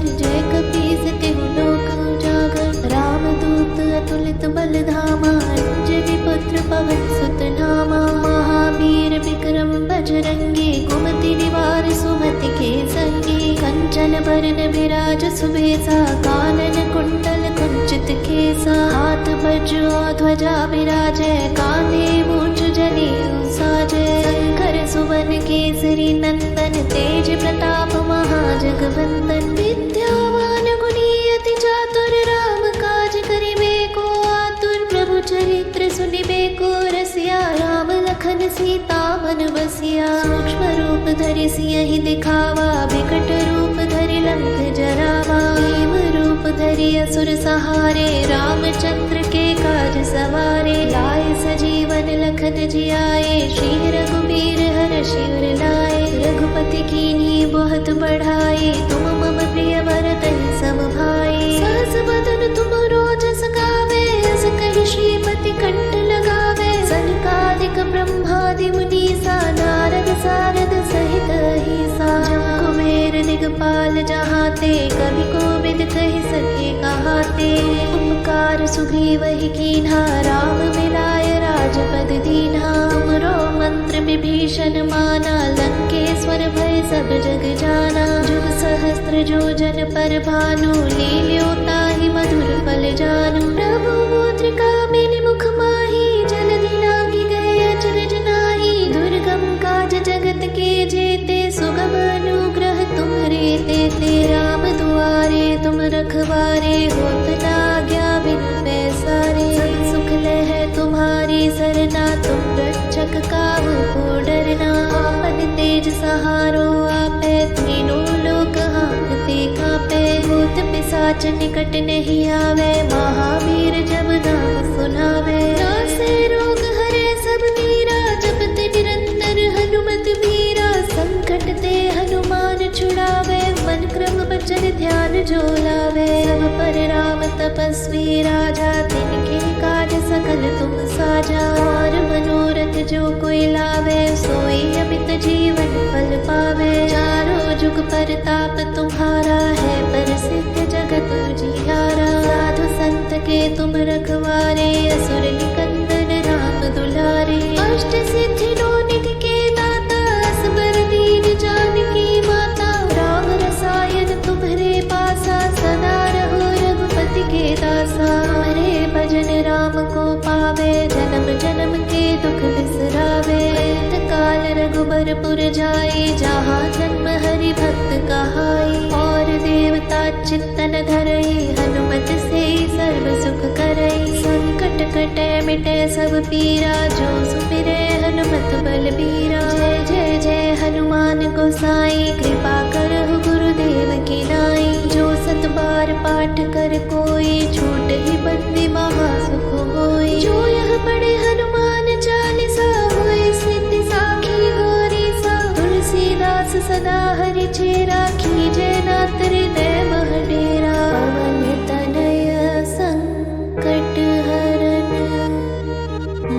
सागर जय कपीस तिहु लोक उजागर। रामदूत अतुलित बल धामा अंजनी पुत्र पवन सुत नामा। महावीर विक्रम बजरंगी कुमति निवार सुमति के संगी। कंचन बरन विराज सुबेसा कानन कुंडल कुंचित केसा। हाथ वज्र ध्वजा विराजै कांधे मूंछ जनेऊ साजै। शंकर सुवन केसरी नंदन तेज प्रताप महाजगवंदन। विद्यावान गुणी अति चातुर राम काज करिबे को आतुर। प्रभु चरित्र सुनिबे को रसिया राम लखन सीता मन बसिया। सूक्ष्म रूप धरि सियहि दिखावा विकट रूप धरि लंक जरावा। भीम रूप धरि असुर सहारे रामचंद्र के काज सवारे। लाए सजीवन लखन जियाए श्री रघुबीर हरषि उर लाए। रघुपति कीन्ही बहुत बढ़ाए तुम मम प्रिय भरतहि सम भाई। सहस बदन तुम रोजस गावे अस कहि श्रीपति कंठ लगावे। सनकादिक ब्रह्मादि मुनीसा नारद सारद सहित अहिसा। जम कुबेर दिगपाल जहाते कवि कोविद कहि सके कहाते। उपकार सुग्रीवहि कीन्हा राम मिलाय राजपद दीन्हा। तुमरो मंत्र विभीषण माना लंकेश्वर भय सब जग जाना। जुग सहस्त्र जो जन पर भानु लील्यो ताहि मधुर फल जानू। प्रभु मुद्रिका मेलि मुख माहि जलधि लांघि गए अचरज नाहि। दुर्गम काज जगत के जेते सुगम अनुग्रह तुम्हरे तेते। राम दुआरे तुम रखवारे होत न आज्ञा बिनु पैसारे। सब सुख लह तुम्हारी सरना तुम रक्षक काहू को डरना। आपन तेज सहारो आपै तीनों लोक हांकते कांपै। भूत पिशाच निकट नहीं आवे महावीर जब नाम सुनावे। नासे रोग हरे सब वीरा जपत निरंतर हनुमत वीरा। संकट ते हनुमान छुड़ावे मन क्रम बचन ध्यान जो लावे। सब पर राम तपस्वी राजा तिनके काज सकल तुम साजा। और मनोरथ जो कोई लावे सोई अमित जीवन फल पावे। चारों जुग परताप तुम्हारा है प्रसिद्ध जगत उजियारा। साधु संत के तुम रखवारे असुर निकंदन राम दुलारे। अष्ट सिद्धि नौ निधि के दाता असबर दीन जानकी माता। राम रसायन तुम्हरे पासा सदा रहो रघुपति के दासा। हरे भजन राम को पावे जन्म जन्म के दुख बिसरावे। अंत काल रघुबरपुर जाए जहाँ जन्म हरि भक्त कहाई। और देवता चित्तन धरई हनुमत से सर्व सुख करई। संकट कटे मिटे सब पीरा जो सुमिरे हनुमत बलबीरा। जय जय जय हनुमान गोसाई कृपा करहु गुरुदेव की नाई। जो सत बार पाठ कर कोई छूट ही बंदी महा सुख होई। जो यह पढ़े हनुमान चालीसा होए सिद्धि साखी गौरी सा। तुलसीदास सदा हरि चेरा कीजय नाथ हृदय मह डेरा। पवन तनय संकट हरन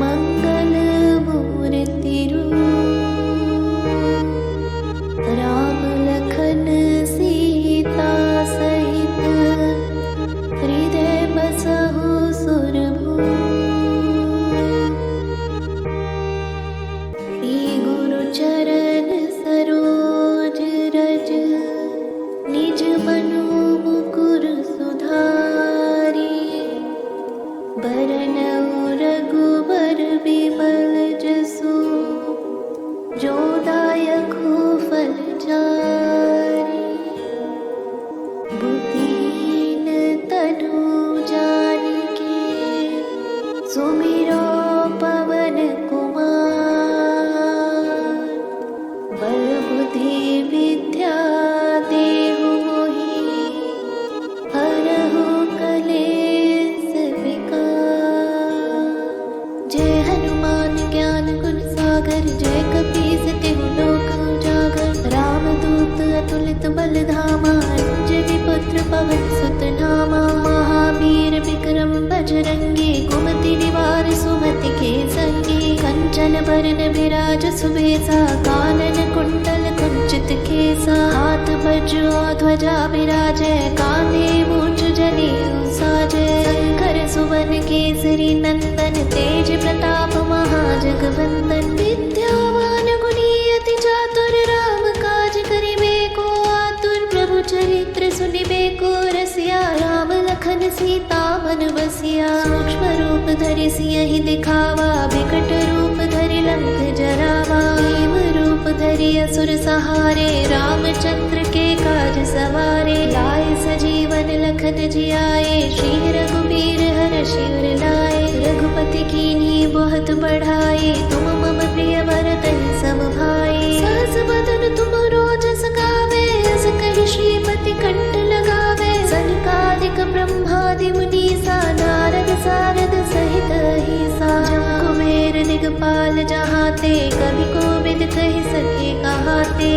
मंगल मूर्ति रूप। राम लखन सीता सहित हृदय बसहु सुरभूप। बिराजै कांधे मूंछ जनेऊ साजै शंकर सुवन केसरी नंदन तेज प्रताप महाजगवंदन विद्यावान गुणी अति चातुर राम काज करिबे को आतुर प्रभु चरित्र सुनिबे को रसिया राम लखन सीता मन बसिया सूक्ष्म रूप धरि सियहि दिखावा विकट रूप धरि लंक जरावा भीम रूप धरि असुर सहारे रामचंद्र के काज सवारे लाए सजीवन लखन जियाए श्री रघुबीर हरषि उर लाए रघुपति कीन्ही बहुत बढ़ाए तुम मम प्रिय भरत सम भाई सहस बदन तुम रोजस गावे अस कहि श्रीपति कंठ लगावे सनकादिक ब्रह्मादि मुनीसा नारद सारद सहित अहिसा जम कुबेर दिगपाल जहाते कवि कोविद कहि सके कहाते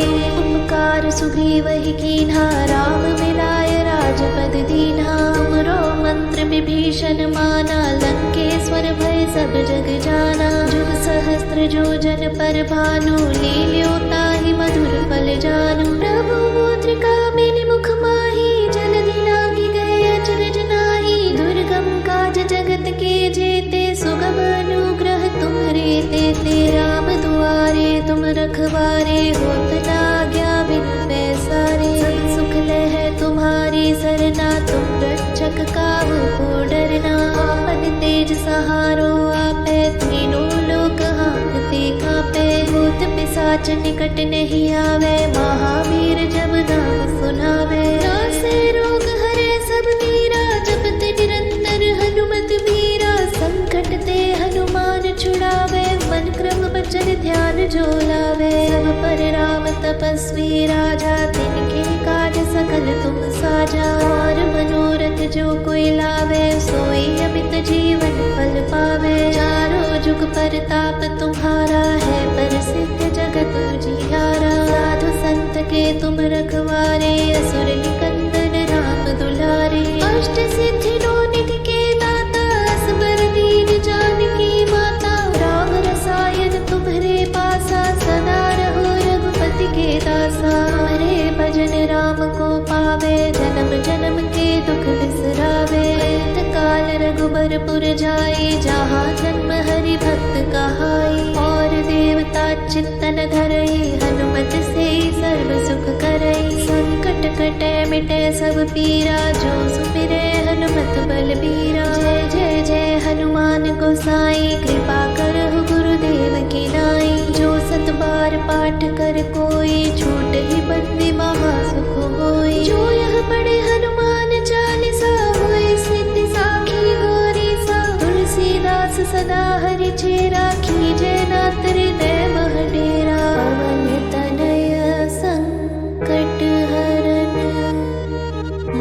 उपकार सुग्रीवहि कीन्हा राम मिलाय राजपद दीन्हा तुमरो मंत्र विभीषण माना लंकेश्वर भय सब जग जाना जुग सहस्त्र जो जन पर भानु लील्यो ताहि मधुर फल जानू प्रभु मुद्रिका मेलि मुख माहि जलधि लांघि गए अचरज नाहि दुर्गम काज जगत के जेते सुगम अनुग्रह तुम्हरे तेते राम दुआरे तुम रखवारे होत न आज्ञा बिनु पैसारे सब सुख लह तुम्हारी सरना तुम रक्षक काहू को डरना आपन तेज सहारो आपै तीनों लोक हांकते कांपै भूत पिशाच निकट नहीं आवे महावीर जब नाम सुनावे नासे रोग हरे सब मीरा जपत निरंतर हनुमत वीरा संकट ते हनुमान छुड़ावे मन क्रम बचन ध्यान जो लावे सब पर राम तपस्वी राजा तिनके काज सकल तुम साजा और मनोरथ जो कोई लावे सोई अमित जीवन फल पावे चारों जुग परताप तुम्हारा है प्रसिद्ध जगत उजियारा साधु संत के तुम रखवारे असुर निकंदन राम दुलारे अष्ट सिद्धि नौ निधि के दाता असबर दीन जानकी माता राम रसायन तुम्हरे पासा सदा रहो रघुपति के दासा हरे भजन राम को पावे जन्म जन्म के दुख बिसरावे अंत काल रघुबरपुर जाए जहाँ जन्म हरि भक्त कहाई और देवता चित्तन धरई हनुमत से सर्व सुख करई संकट कटे मिटे सब पीरा जो सुमिरे हनुमत बलबीरा जय जय जय हनुमान गोसाई कृपा करहु गुरुदेव की नाई जो सत बार पाठ कर कोई छूट ही बंदी महा सुख होई जो यह पढ़े हनुमान चालीसा होए सिद्धि साखी गौरी सा तुलसीदास सदा हरि चेरा कीजे नाथ हृदय मह डेरा पवन तनय संकट हरन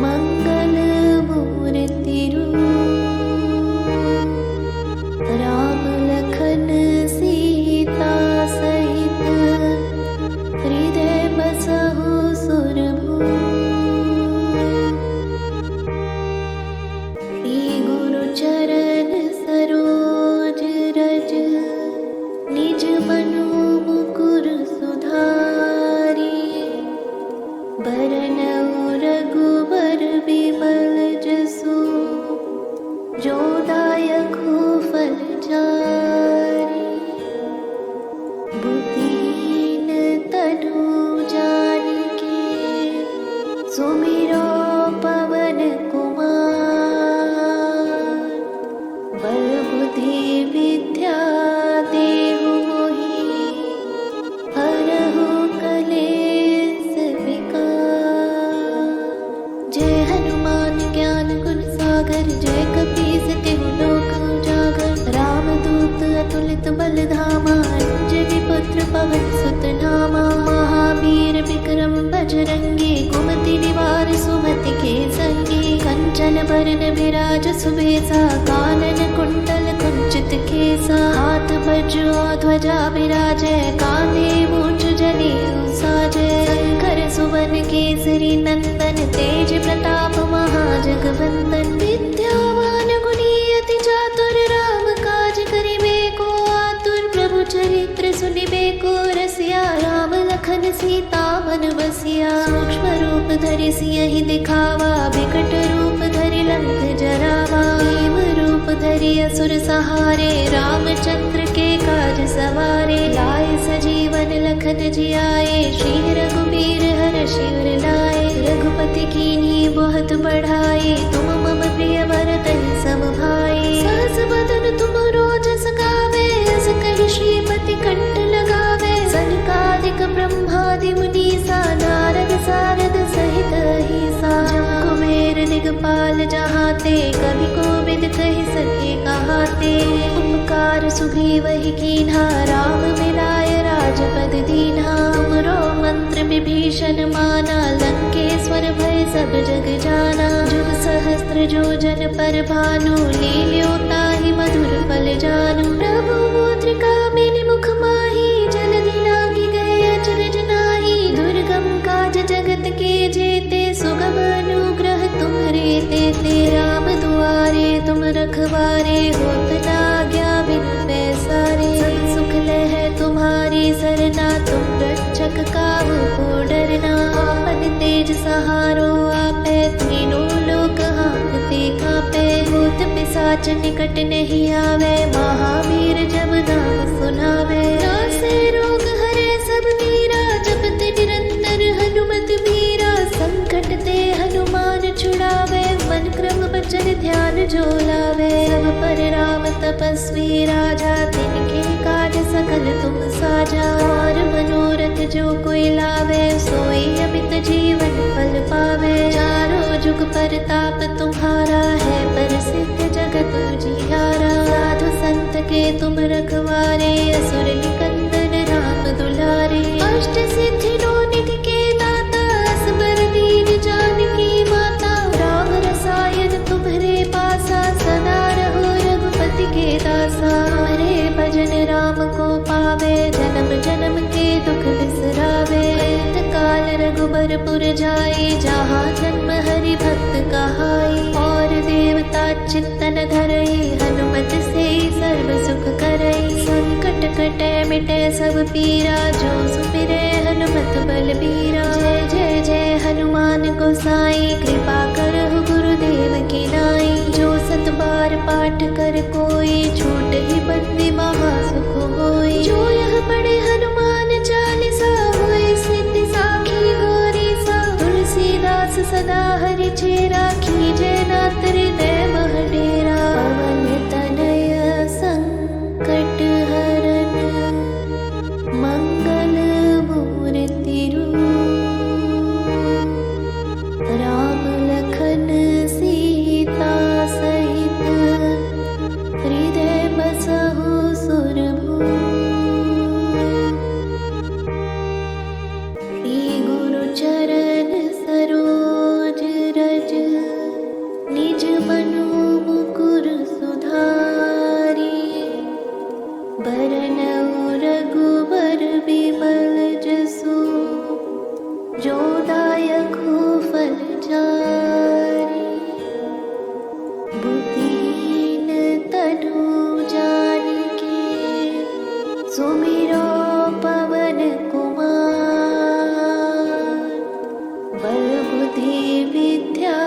मंगल मूर्ति रूप राम लखन सीता सहित हृदय बसहु सुरभूप श्री गुरु चरण सरोज रज निज मनु मुकुर सुधारी बरनउँ रघुबर बिमल जसु जो दायकु फल चारि बुद्धिहीन तनु जानिके सुमिरो पवन कुमार बल बुद्धि विद्या देहु मोहि हरहु कलेस विकार जय हनुमान ज्ञान गुण सागर जय कपीस तिहु लोक उजागर रामदूत अतुलित बल धामा अंजनी पुत्र पवन सुत नामा महावीर विक्रम बजरंगी कुमति निवार सुमति के संगी कंचन बरन विराज सुबेसा कानन कुंडल कुंचित केसा हाथ वज्र ध्वजा विराजै कांधे मूंछ जनेऊ साजै शंकर सुवन केसरी नंदन तेज प्रताप महाजगवंदन विद्यावान गुणी अति चातुर राम काज करिबे को आतुर प्रभु चरित्र सुनिबे को रसिया राम लखन सीता मन बसिया सूक्ष्म रूप धरि सियहि दिखावा बिकट रूप धरि लंक जरावा। भीम रूप धरि असुर सहारे, रामचंद्र के काज सवारे। लाए सजीवन लखन जियाए, श्री रघुबीर हरषि उर लाए। रघुपति कीन्ही बहुत बढ़ाई, तुम मम प्रिय भरतहि सम भाई। सहस बदन तुमरो जस गावे, अस कहि श्रीपति कंठ लगावे। सनकादिक ब्रह्मादि मुनीसा, नारद सारद सहित अहिसा। जम कुबेर दिगपाल जहाते, कवि कोविद कहि सके कहाते। उपकार सुग्रीवहि कीन्हा, राम मिलाय राजपद दीन्हा। तुमरो मंत्र विभीषण माना, लंकेश्वर भय सब जग जाना। जुग सहस्त्र जो जन पर भानु, लील्यो ताहि मधुर फल जानू। प्रभु मुद्रिका मेलि मुख माहि, जलधि लांघि गए अचरज नाहि। दुर्गम काज जगत के जेते, सुगम अनुग्रह तुम्हरे तेते। राम दुआरे तुम रखवारे, होत न आज्ञा बिनु पैसारे। सब सुख लहै तुम्हारी सरना, तुम रक्षक काहू को डरना। आपन तेज सहारो आपै, तीनों लोक हांकते कांपै। भूत पिशाच निकट नहीं आवे, महावीर जब नाम सुनावे। नासे रोग हरै सब वीरा, जपत निरंतर हनुमत वीरा। संकट ते हनुमान छुड़ावे, मन क्रम वचन ध्यान जो लावे। सब पर राम तपस्वी राजा, तिनके काज सकल तुम साजा। और मनोरथ जो कोई लावे, सोई अमित जीवन फल पावे। चारों जुग परताप तुम्हारा है, प्रसिद्ध जगत उजियारा। साधु संत के तुम रखवारे, असुर निकंदन राम दुलारे। अष्ट सिद्धि नौ निधि के दाता, असबर दीन जानकी माता। राम रसायन तुम्हरे पासा, सदा रहो रघुपति के दासा। हरे भजन राम को पावे, जन्म जन्म के दुख बिसरावे। अंत काल रघुबरपुर जाए, जहाँ जन्म हरि भक्त कहाई। और देवता चित्तन धरई, हनुमत से सर्व सुख करई। संकट कटे मिटे सब पीरा, जो सुमिरे हनुमत बलबीरा। जय जय जय हनुमान गोसाई, कृपा करहु गुरुदेव की नाई। जो सत बार पाठ कर कोई, छूट ही बंदी महा सुख होई। जो यह पढ़े हनुमान चालीसा, होय सिद्धि साखी गौरी सा। तुलसीदास सदा हरि चेरा, कीजय नाथ हृदय मह डेरा। पवन तनय संकट हरन, मंगल मूर्ति रूप। राम लखन सीता सहित, हृदय बसहु सुरभूप। श्री गुरु चरण सरोज रज, निज मनु मुकुर सुधारी। बरनउँ रघुबर बिमल जसु, जो दायकु फल चारि। बुद्धिहीन तनु जानिके, सुमिरो पवन कुमार। बल बुद्धि विद्या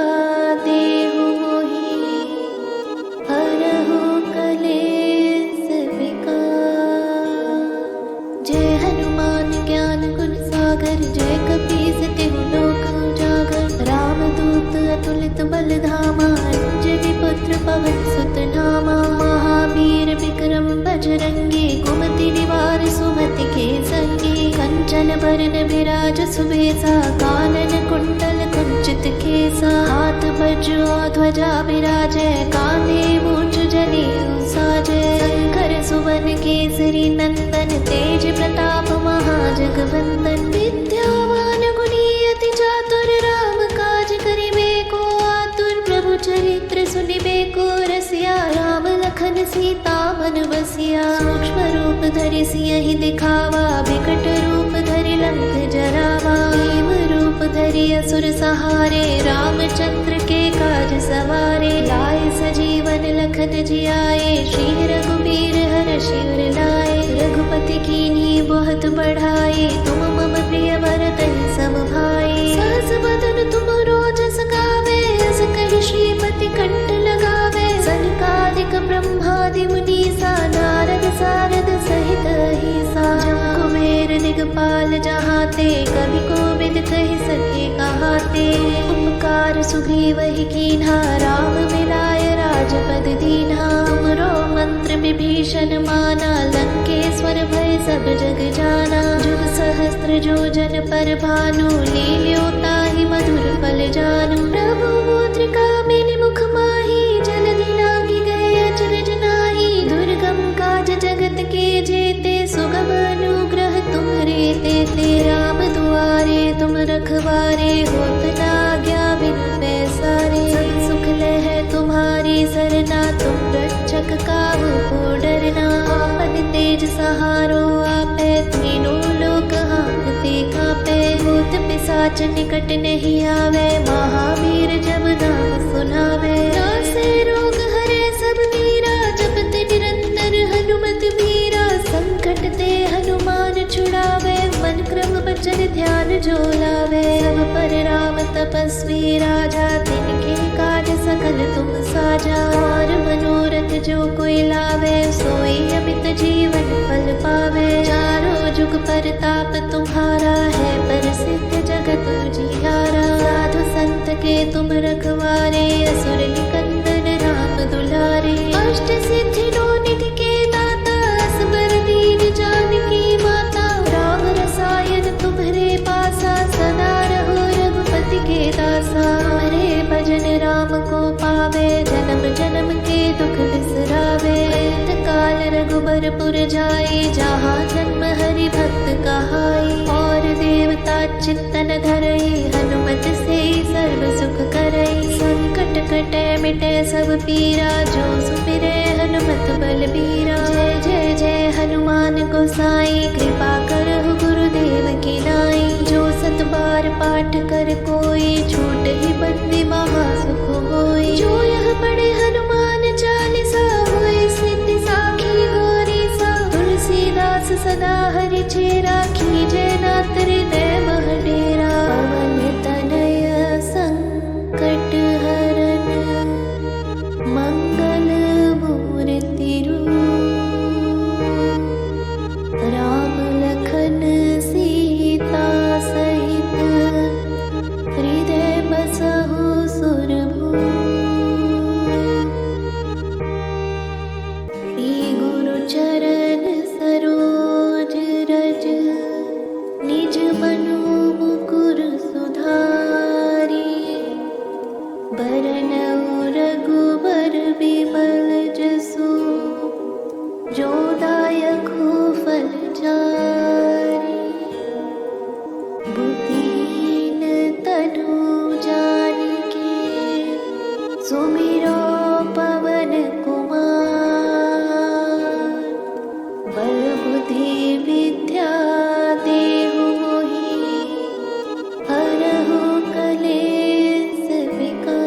देहु मोहि, हरहु कलेस विकार। जय हनुमान ज्ञान गुण सागर, जय कपीस तिहु लोक उजागर। रामदूत अतुलित बल धामा, अंजनी पुत्र पवन सुत नामा। महावीर विक्रम बजरंगी, कुमति निवार सुमति के संगी। कंचन बरन विराज सुबेसा, कानन कुंडल कुंचित केसा। हाथ वज्र ध्वजा विराजै, कांधे मूंछ जनेऊ साजै। शंकर सुवन केसरी नंदन, तेज प्रताप महाजगवंदन। विद्यावान गुणी अति चातुर, राम काज करिबे को आतुर। प्रभु चरित्र सुनिबे को रसिया, राम लखन सीता मन बसिया। सूक्ष्म रूप धरि सियहि दिखावा, बिकट रूप धरि लंक जरावा। भीम रूप धरि असुर सहारे, रामचंद्र के काज सवारे। लाए सजीवन लखन जियाए, श्री रघुबीर हरषि उर लाए। रघुपति कीन्ही बहुत बढ़ाई, तुम मम प्रिय भरतहि सम भाई। सहस बदन तुमरो जस गावे, अस कवि कोविद कहि सके कहाते। उपकार सुग्रीव ही कीन्हा, राम मिलाय राजपद दीन्हा। तुमरो मंत्र विभीषण माना, लंकेश्वर भय सब जग जाना। जुग सहस्त्र जो जन पर भानु, लील्यो ताहि मधुर फल जानू। प्रभु मुद्रिका मिलि मुख माहि, जलधि लांघि गए अचरज नाहि। दुर्गम काज जगत के जेते, सुगम अनुग्रह तुम्हरे तेते। राम दुआरे तुम रखवारे, होत न आज्ञा बिनु पैसारे। सब सुख लह तुम्हारी सरना, तुम रक्षक काहू को डरना। आपन तेज सहारो आपै, तीनों लोक हांकते कांपै। भूत पिशाच निकट नहीं आवे, महावीर जब नाम सुनावे। नासे रोग हरे सब वीरा, जपत निरंतर हनुमत वीरा। संकट ते हनुमान छुड़ावे, मन क्रम वचन ध्यान जो लावे। सब पर राम तपस्वी राजा, तिनके काज सकल तुम साजा। और मनोरथ जो कोई लावे, सोई अमित जीवन फल पावे। चारों जुग परताप तुम्हारा है, प्रसिद्ध जगत उजियारा। साधु संत के तुम रखवारे, असुर निकंदन राम दुलारे। अष्ट सिद्धि नौ निधि के दाता, असबर दीन जानकी माता। राम रसायन तुम्हरे पासा, सदा रहो रघुपति के दासा। हरे भजन राम को पावे, जन्म जन्म के दुख बिसरावे। अंत काल रघुबरपुर जाए, जहाँ जन्म हरि भक्त कहाई। और देवता चित्तन धरई, हनुमत से सर्व सुख करई। संकट कटे मिटे सब पीरा, जो सुमिरे हनुमत बलबीरा। जय जय जय हनुमान गोसाई, कृपा करहु गुरुदेव की नाई। जो सत बार पाठ कर कोई, छूट ही बंदी महा सुख होई। जो यह पढ़े हनुमान चालीसा, होय सिद्धि साखी गौरी सा। तुलसीदास सदा हरि चेरा, कीजय नाथ हृदय मह डेरा। पवन तनय संकट हरन, मंगल मूर्ति रूप। राम लखन सीता सहित, हृदय बसहु सुरभूप। श्री गुरु चरण सरोज रज, निज मनु मुकुर सुधारी। बरनउँ रघुबर बिमल जसु, जो दायकु फल चारि। बुद्धिहीन तनु जानिके, सुमिरो पवन कुमार। बल बुद्धि विद्या देहु मोहि, हरहु कलेस विकार।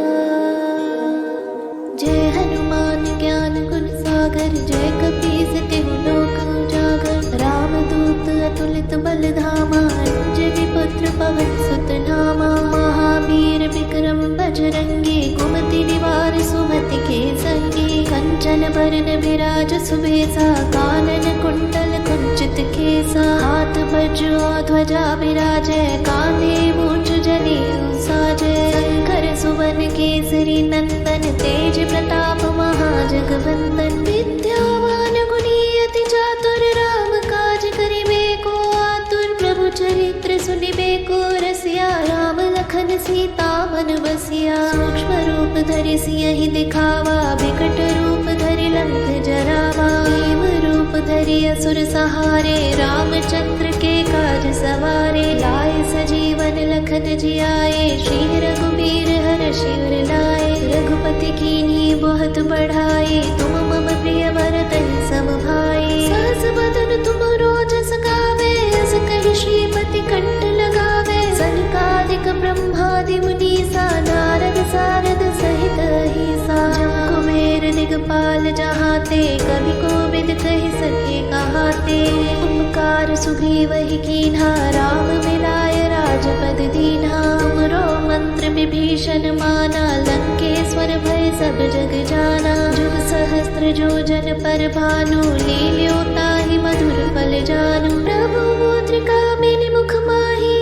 जय हनुमान ज्ञान गुण सागर, जय कपीस तिहु लोक उजागर। रामदूत अतुलित बल धामा, अंजनी पुत्र पवन सुत नामा। महावीर विक्रम बजरंगी, कुमति निवार सुमति के संगी। कंचन बरन विराज सुबेसा, कानन कुंडल कुंचित केसा। हाथ वज्र ध्वजा विराजै, कांधे मूंछ जनेऊ साजै। शंकर सुवन केसरी नंदन, तेज प्रताप महाजगवंदन। विद्यावान गुणी अति चातुर, राम काज करिबे को आतुर। प्रभु चरित्र सुनिबे को रसिया, राम लखन सीता मन बसिया। सूक्ष्म रूप धरि सियहि दिखावा, बिकट रूप धरि लंक जरावा। भीम रूप धरि असुर सहारे, रामचंद्र के काज सवारे। लाए सजीवन लखन जियाए, श्री रघुबीर हरषि उर लाए। रघुपति कीन्ही बहुत बढ़ाई, तुम मम प्रिय भरतहि सम भाई। सहस बदन तुमरो जस गावे, अस कहि श्रीपति कंठ लगावे। सनकादिक ब्रह्मादि मुनीसा, नारद सारद सहित अहिसा। जम कुबेर दिगपाल जहाते, कवि कोविद कहि सके कहाते। उपकार सुग्रीव ही कीन्हा, राम मिलाय राजपद दीन्हा। तुमरो मंत्र विभीषण माना, लंकेश्वर भय सब जग जाना। जुग सहस्त्र जो जन पर भानु, लील्यो ताहि मधुर फल जानू। प्रभु मुद्रिका मिलि मुख माहि,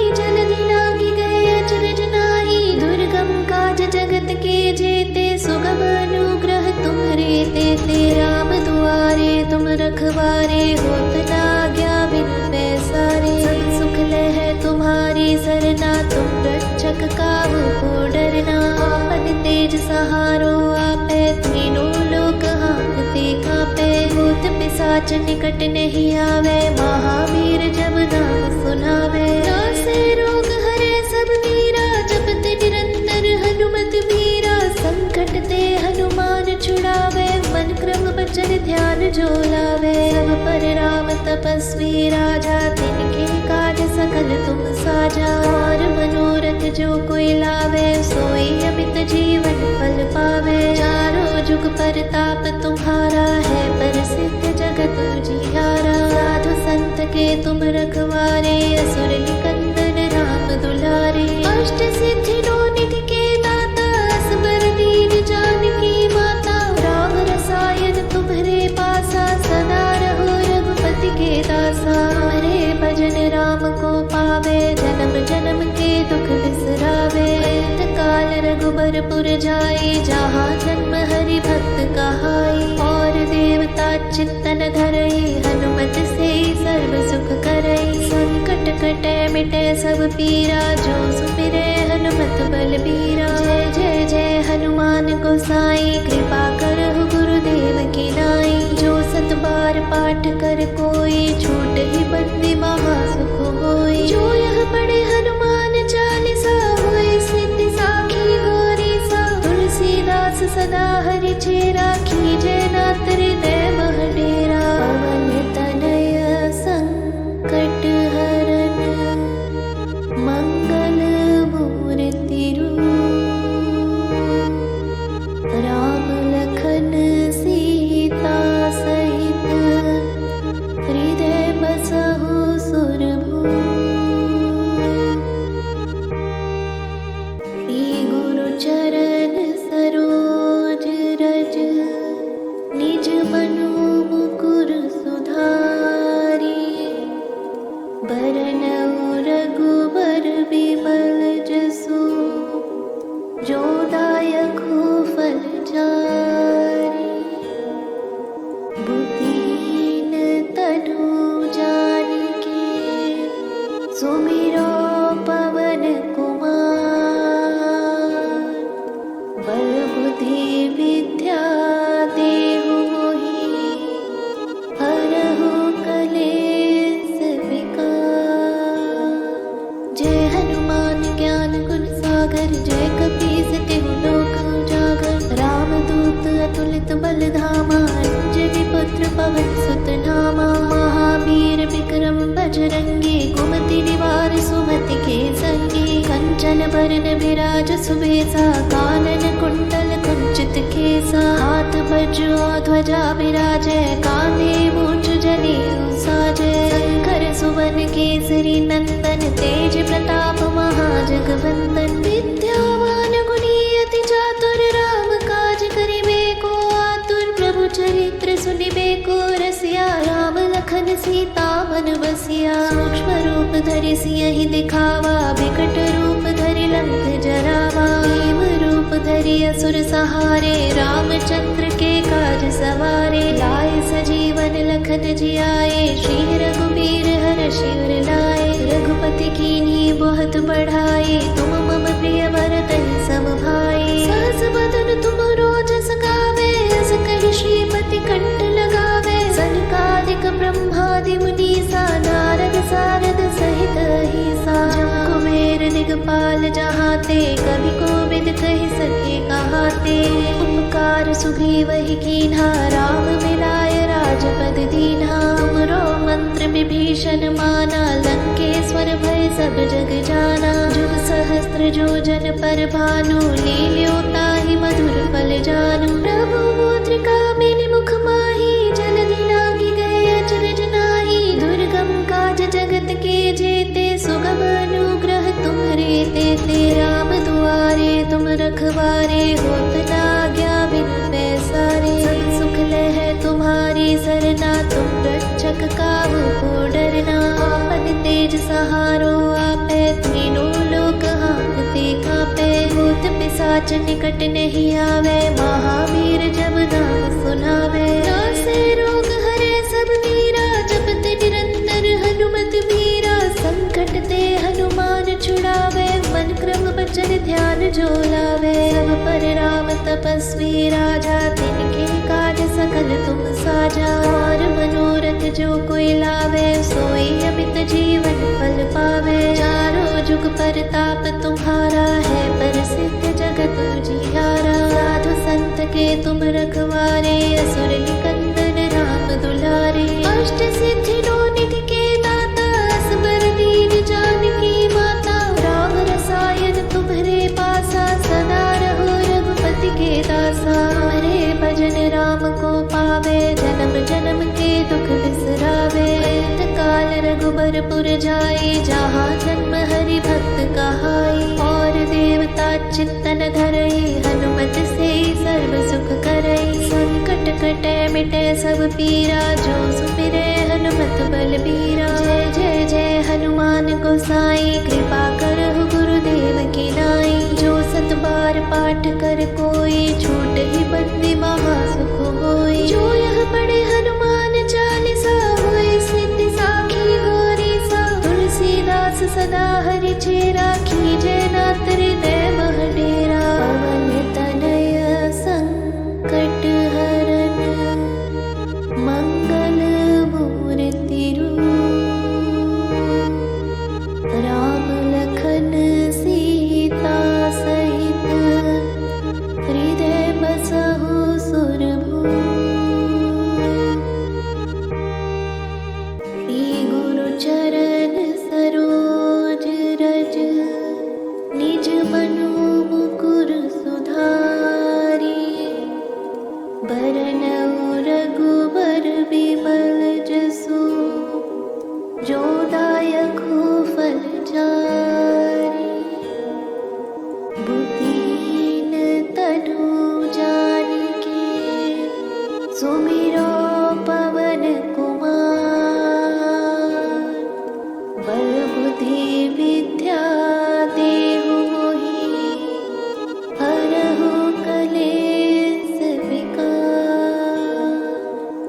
रखवारे होत ना आज्ञा बिन पैसारे। सब सुख लह तुम्हारी सरना तुम रक्षक काहू को डरना। आपन तेज सहारो आपे तीनों लोक हाँकते कांपे। भूत पिशाच निकट नहीं आवे महावीर जब नाम सुनावे। नासे रोग हरे सब वीरा जपत निरंतर हनुमत वीरा। संकट ते हनुमान छुड़ावे मन क्रम वचन ध्यान जो लावे। सब पर राम तपस्वी राजा तिनके काज सकल तुम साजा। और मनोरथ जो कोई लावे सोई अमित जीवन फल पावे। चारों जुग परताप तुम्हारा है प्रसिद्ध जगत उजियारा। साधु संत के तुम रखवारे असुर निकंदन राम दुलारे। अष्ट सिद्धि नौ निधि के दाता असबर दीन जानकी माता। राम रसायन तुम्हारे पासा सदा रहो रघुपति के दासा। हरे भजन राम को पावे जन्म जन्म के दुख बिसरावे। अंत काल रघुबरपुर जाए जहाँ जन्म हरि भक्त कहाई। और देवता चित्तन धरई हनुमत से सर्व सुख करई। संकट कटे मिटे सब पीरा जो सुमिरे हनुमत बलबीरा। जय जय जय हनुमान गोसाई कृपा करहु गुरुदेव की नाई। जो सत बार पाठ कर कोई छूट ही बंदी महा सुख होई। जो यह पढ़े हनुमान चालीसा होए सिद्धि साखी गौरी सा। तुलसीदास सदा हरि चेरा कीजे नाथ हृदय मह डेरा। पवन तनय संकट हरन मंगल मूर्ति रूप। राम लखन सीता सहित हृदय बसहु सुरभूप। श्री गुरु चरण सरोज रज निज मनु मुकुर सुधारी। बरनउँ रघुबर बिमल जसु जो दायकु फल चारि। बुद्धिहीन तनु जानिके सुमिरो पवन कुमार। बल बुद्धि विद्या देहु मोहि हरहु कलेस विकार। जय हनुमान ज्ञान गुण सागर जय कपीस तिहु लोक उजागर। रामदूत अतुलित बल धामा अंजनी पुत्र पवन सुत नामा। महावीर विक्रम बजरंगी कुमति निवार सुमति के संगी। कंचन बरन विराज सुबेसा कानन कुंडल कुंचित केसा। हाथ वज्र ध्वजा विराजय कांधे मूंछ जनेऊ साजय। शंकर सुवन केसरी नंदन तेज प्रताप महाजगवंदन। विद्यावान गुणी अति चातुर राम काज करिबे को आतुर। प्रभु चरित्र सुनिबे को रसिया राम लखन सीता मन बसिया। सूक्ष्म रूप धरि सियहि दिखावा विकट रूप धरि लंक जरावा। भीम रूप धरि असुर सहारे रामचंद्र के काज सवारे। लाए सजीवन लखन जियाए श्री रघुबीर हरषि उर लाए। रघुपति कीन्ही बहुत बढ़ाई तुम मम प्रिय भरतहि सम भाई। सहस बदन तुम रोजस गावे अस कहि श्रीपति कंठ लगावे। सनकादिक ब्रह्मादि मुनीसा नारद सारद सहित अहिसा। जम कुबेर दिगपाल जहाते कवि कोविद कहि सके कहाते। उपकार सुग्रीवहि कीन्हा राम मिलाय राजपद दीन्हा। तुमरो मंत्र विभीषण माना लंकेश्वर भय सब जग जाना। जुग सहस्त्र जो जन पर भानु लील्यो ताहि मधुर फल जानू। प्रभु मुद्रिका मेलि मुख माहि जलधि लागी गए अचरज नाहि। दुर्गम काज जगत के जेते सुगम अनुग्रह तुम्हरे तेते। राम दुआरे तुम रखवारे होत ना आज्ञा बिन पैसारे। सब सुख लह तुम्हारी सरना तुम रक्षक काहू को डरना। आपन तेज सहारो आपे तीनों लोक हाँकते कांपे। भूत पिशाच निकट नहीं आवे महावीर जब नाम सुनावे। नासे रोग हरे सब वीरा छुड़ावे, मन क्रम बचन ध्यान जो लावे। सब पर राम तपस्वी राजा, तिनके काज सकल तुम साजा। और मनोरथ जो कोई लावे, सोई अमित जीवन फल पावे। चारों जुग परताप तुम्हारा है, प्रसिद्ध जगत उजियारा। साधु संत के तुम रखवारे, असुर निकंदन राम दुलारे। अष्ट सिद्धि नौ निधि के दाता, असबर दीन जानकी माता। राम रसायन तुम्हारे पासा, सदा रहो रघुपति के दासा। हरे भजन राम को पावे, जन्म जन्म के दुख बिसरावे। अंत काल रघुबरपुर जाए, जहाँ जन्म हरि भक्त कहाई। और देवता चित्तन धरई, हनुमत से सर्व सुख करई। संकट कटे मिटे सब पीरा, जो सुमिरे हनुमत बलबीरा। जय जय जय हनुमान गोसाई, कृपा करहु गुरुदेव की नाई। जो सत बार पाठ कर कोई, छूट ही बंदी महा सुख होई। जो यह पढ़े हनुमान चालीसा, होय सिद्धि साखी गौरी सा। तुलसीदास सदा हरि चेरा, कीजय नाथ हृदय मह डेरा। पवन तनय संकट हरन, मंगल मूर्ति रूप। राम लखन सीता सहित, हृदय बसहु सुरभूप। श्री गुरु चरण सरोज रज, निज मनु मुकुर सुधारी। बरनउँ रघुबर बिमल जसु, जो दायकु फल चारि। बुद्धिहीन तनु जानिके, सुमिरो पवन कुमार। बल बुद्धि विद्या देहु मोहि, हरहु कलेस विकार।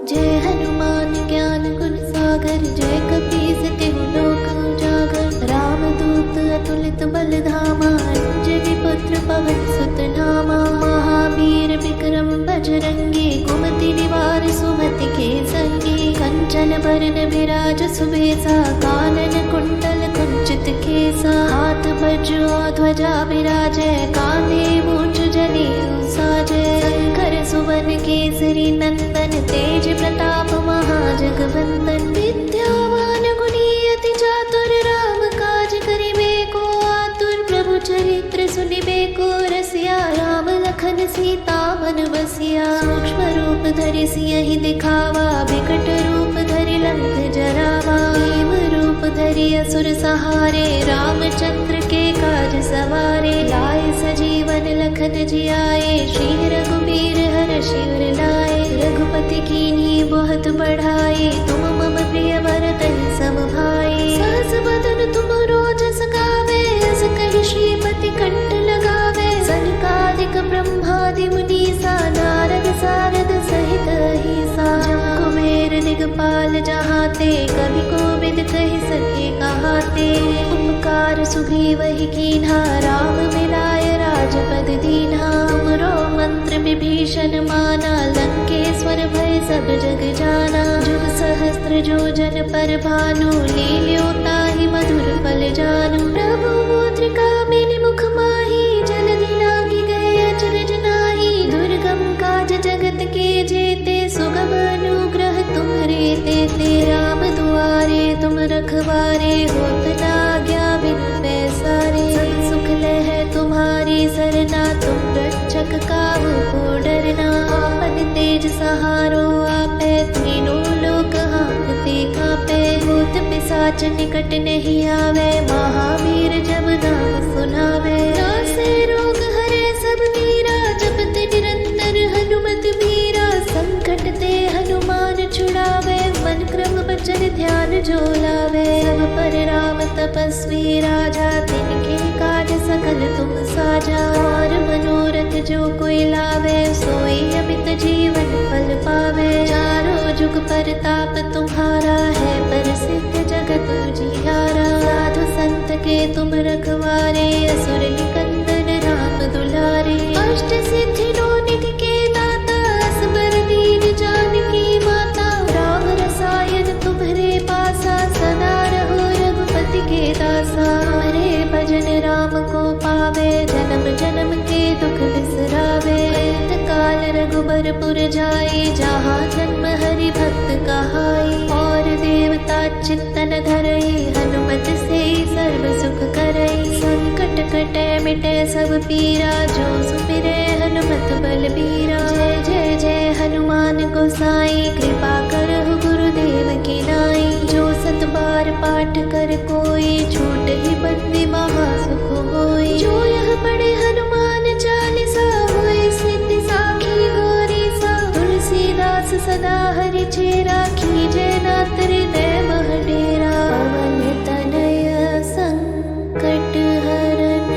जय हनुमान ज्ञान गुण सागर, जय कपीस तिहु लोक उजागर। रामदूत अतुलित बल धामा, अंजनी पुत्र पवन सुत नामा। महावीर विक्रम बजरंगी, कुमति निवार सुमति के संगी। कंचन बरन विराज सुबेसा, कानन कुंडल कुंचित केसा। हाथ वज्र ध्वजा विराजै, कांधे मूंछ जनेऊ साजै। शंकर सुवन केसरी नंदन, तेज प्रताप महाजगवंदन। विद्यावान गुणी अति चातुर, राम काज करिबे को आतुर। प्रभु चरित्र सुनिबे को रसिया, राम लखन सीता मन बसिया। सूक्ष्म रूप धरि सियहि दिखावा, बिकट रूप धरि लंक जरावा। भीम रूप धरि असुर सहारे, रामचंद्र के काज सवारे। लाए सजीवन लखन जियाए, श्री रघुबीर हरषि उर लाए। रघुपति कीन्ही बहुत बढ़ाई, तुम मम प्रिय भरतहि सम भाई। सहस बदन तुम रोजस गावे, अस कहि श्रीपति कंठ लगावे। सनकादिक ब्रह्मादि मुनीसा, नारद सारद सहित अहिसा। जम कुबेर दिगपाल जहाते, कवि कोविद कहि सके कहाते। उपकार सुग्रीवहि कीन्हा, राम मिलाय राजपद दीन्हा। तुमरो मंत्र विभीषण माना, लंकेश्वर भय सब जग जाना। जुग सहस्त्र जो जन पर भानु, लील्यो ताहि मधुर फल जानू। प्रभु मुद्रिका मेलि मुख माहि, जलधि लांघि गए अचरज नाहि। दुर्गम काज जगत के जेते, सुगम अनुग्रह तुम्हरे तेते। राम दुआरे तुम रखवारे, होत न आज्ञा बिनु पैसारे। सब सुख लहै तुम्हारी सरना, तुम रक्षक काहू को डरना। आपन तेज सहारो आपै, तीनों लोक हांकते कांपै। भूत पिशाच निकट नहीं आवे, महावीर जब नाम सुनावे। नासे रोग हरे सब मीरा, जपत निरंतर हनुमत वीरा। संकट ते हनुमान छुड़ावे, मन क्रम बचन ध्यान जो लावे। सब पर राम तपस्वी राजा, तिनके काज सकल तुम साजा। और मनोरथ जो कोई लावे, सोई अमित जीवन फल पावे। चारों जुग परताप तुम्हारा है, प्रसिद्ध जगत उजियारा। साधु संत के तुम रखवारे, असुर निकंदन राम दुलारे। अष्ट सिद्धि नौ निधि के दाता, असबर दीन जानकी माता। राम रसायन तुम्हारे पासा, सदा रहो रघुपति के दासा। हरे भजन राम को पावे, जन्म जन्म के दुख बिसरावे। अंत काल रघुबरपुर जाए, जहाँ जन्म हरि भक्त कहाई। और देवता चित्तन धरई, हनुमत से सर्व सुख करई। संकट कटे मिटे सब पीरा, जो सुमिरे हनुमत बलबीरा। जय जय जय हनुमान गोसाई, कृपा करहु गुरुदेव की नाई। जो सत बार पाठ कर कोई, छूट ही बंदी महा सुख होई। जो यह पढ़े हनुमान चालीसा, होय सिद्धि साखी गौरी सा। तुलसीदास सदा हरि चेरा, कीजय नाथ हृदय मह डेरा। पवन तनय संकट हरन,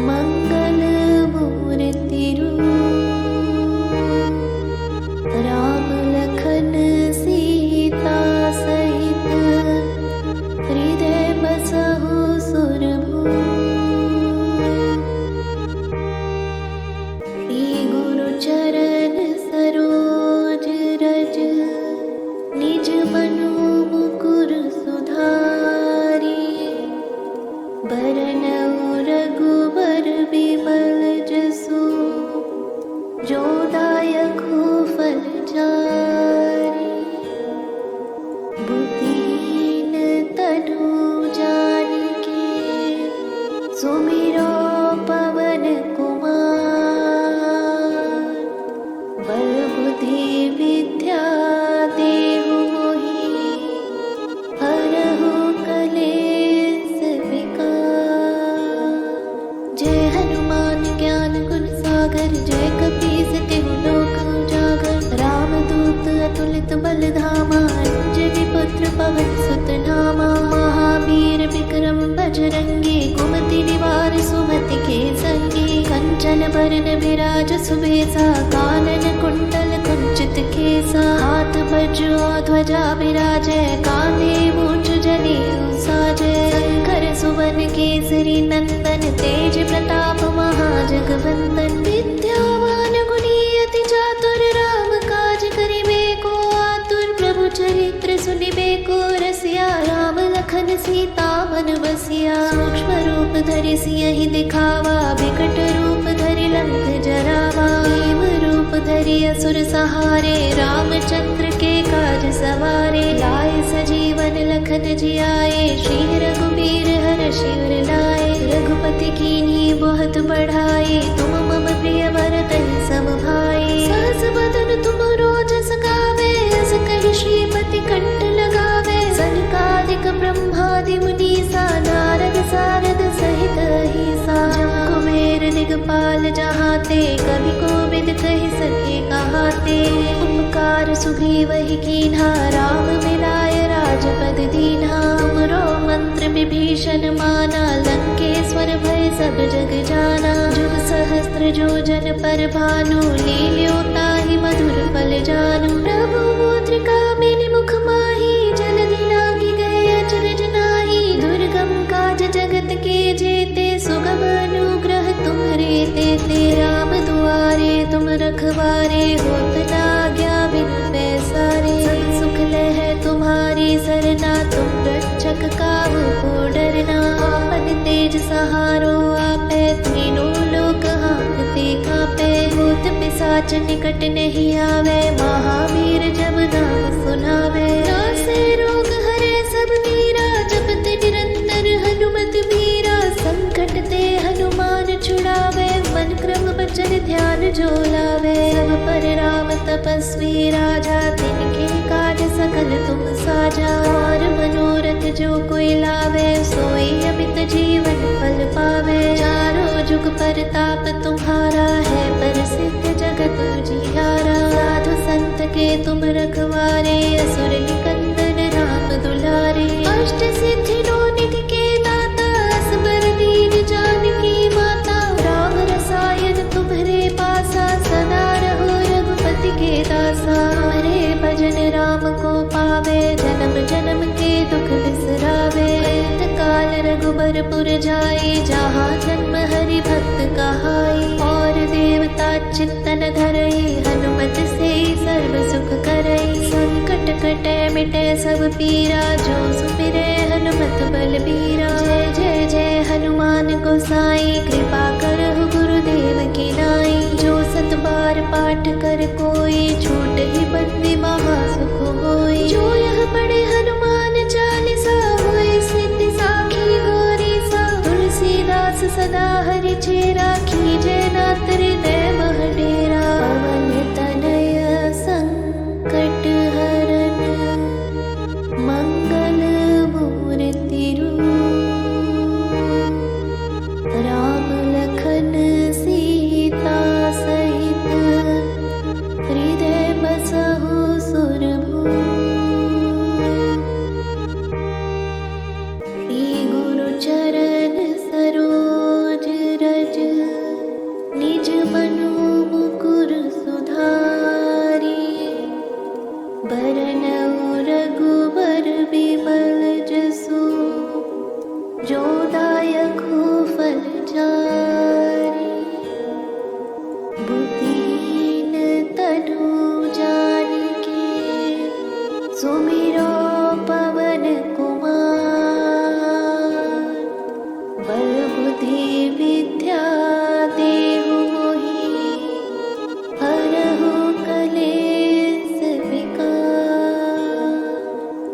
मंगल मूर्ति रूप। राम लखन सीता सहित, हृदय बसहु सुरभूप। श्री गुरु चरण सरोज रज, निज मनु मुकुर सुधारी। बरनउँ रघुबर बिमल जसु, जो दायकु फल चारि। बुद्धिहीन तनु जानिके, सुमिरो पवन कुमार। बल बुद्धि विद्या देहु मोहि, हरहु कलेस विकार। जय हनुमान ज्ञान गुण सागर, जय कपीस तिहु लोक उजागर। रामदूत अतुलित बल धामा, अंजनी पुत्र पवन सुत नामा। महावीर विक्रम बजरंगी, कुमति निवार सुमति के संगी। कंचन बरन विराज सुबेसा, कानन कुंडल कुंचित केसा। हाथ वज्र ध्वजा विराजय, कांधे मूंछ जनेऊ साजय। शंकर सुवन केसरी नंदन, तेज प्रताप महाजगवंदन। विद्यावान गुणी अति चातुर, राम काज करिबे को आतुर। प्रभु चरित्र सुनिबे को रसिया, राम लखन सीता मन बसिया। सूक्ष्म रूप धरि सियहि दिखावा, बिकट रूप धरि लंक जरावा। भीम रूप धरि असुर सहारे, रामचंद्र के काज सवारे। लाए सजीवन लखन जियाए, श्री रघुबीर हरषि उर लाए। रघुपति कीन्ही बहुत बढ़ाई, तुम मम प्रिय भरतहि सम भाई। सहस बदन तुम रोजस गावे, अस कहि श्रीपति कंठ लगावे। सनकादिक ब्रह्मादि मुनीसा, नारद सारद सहित अहिसा। जम कुबेर दिगपाल जहाते, कवि कोविद कहि सके कहाते। उपकार सुग्रीवहि कीन्हा, राम मिलाय राजपद दीन्हा। तुमरो मंत्र विभीषण माना, लंकेश्वर भय सब जग जाना। जुग सहस्त्र जो जन पर भानु, लील्यो ताहि मधुर फल जानू। प्रभु मुद्रिका मेलि मुख माहि, जलधि लांघि गए अचरज नाहि। दुर्गम काज जगत के जेते, सुगम अनुग्रह तुम्हरे तेते। राम दुआरे तुम रखवारे, होत न आज्ञा बिनु पैसारे। सब सुख लहै तुम्हारी सरना, तुम रक्षक काहू को डरना। आपन तेज सहारो आपै, तीनों लोक हांकते कांपै। भूत पिशाच निकट नहीं आवे, महावीर जब नाम सुनावे। नासे रोग हरे सब मीरा, जपत निरंतर हनुमत वीरा। संकट ते हनुमान छुड़ावे, मन क्रम बचन ध्यान जो लावे। सब पर राम तपस्वी राजा, तिनके काज सकल तुम साजा। और मनोरथ जो कोई लावे, सोई अमित जीवन फल पावे। चारों जुग परताप तुम्हारा है, प्रसिद्ध जगत उजियारा। साधु संत के तुम रखवारे, असुर निकंदन राम दुलारे। अष्ट सिद्धि नौ निधि के दाता, असबर दीन जानकी माता। राम रसायन तुम्हारे पासा, सदा रहो रघुपति के दासा। हरे भजन राम को पावे, जन्म जन्म के दुख बिसरावे। अंत काल काल रघुबरपुर जाए, जहाँ जन्म हरि भक्त कहाई। और देवता चित्तन धरई, हनुमत से सर्व सुख करई। संकट कटे मिटे सब पीरा, जो सुमिरे हनुमत बलबीरा। जय जय जय हनुमान गोसाई, कृपा करहु गुरुदेव की नाई। जो सत बार पाठ कर कोई, छूट ही बंदी महा सुख होई। जो यह पढ़े हनुमान चालीसा, होय सिद्धि साखी गौरी सा। तुलसीदास सदा हरि चेरा, कीजय नाथ हृदय मह डेरा। पवन तनय संकट हरन, मंगल मूर्ति रूप। राम लखन सीता सहित, हृदय बसहु सुरभूप। श्री गुरु चरण सरोज रज, निज मनु मुकुर सुधारी। बरनउँ रघुबर बिमल जसु, जो दायकु फल चारि। बुद्धिहीन तनु जानिके, सुमिरो पवन कुमार। बल बुद्धि विद्या देहु मोहि, हरहु कलेस विकार।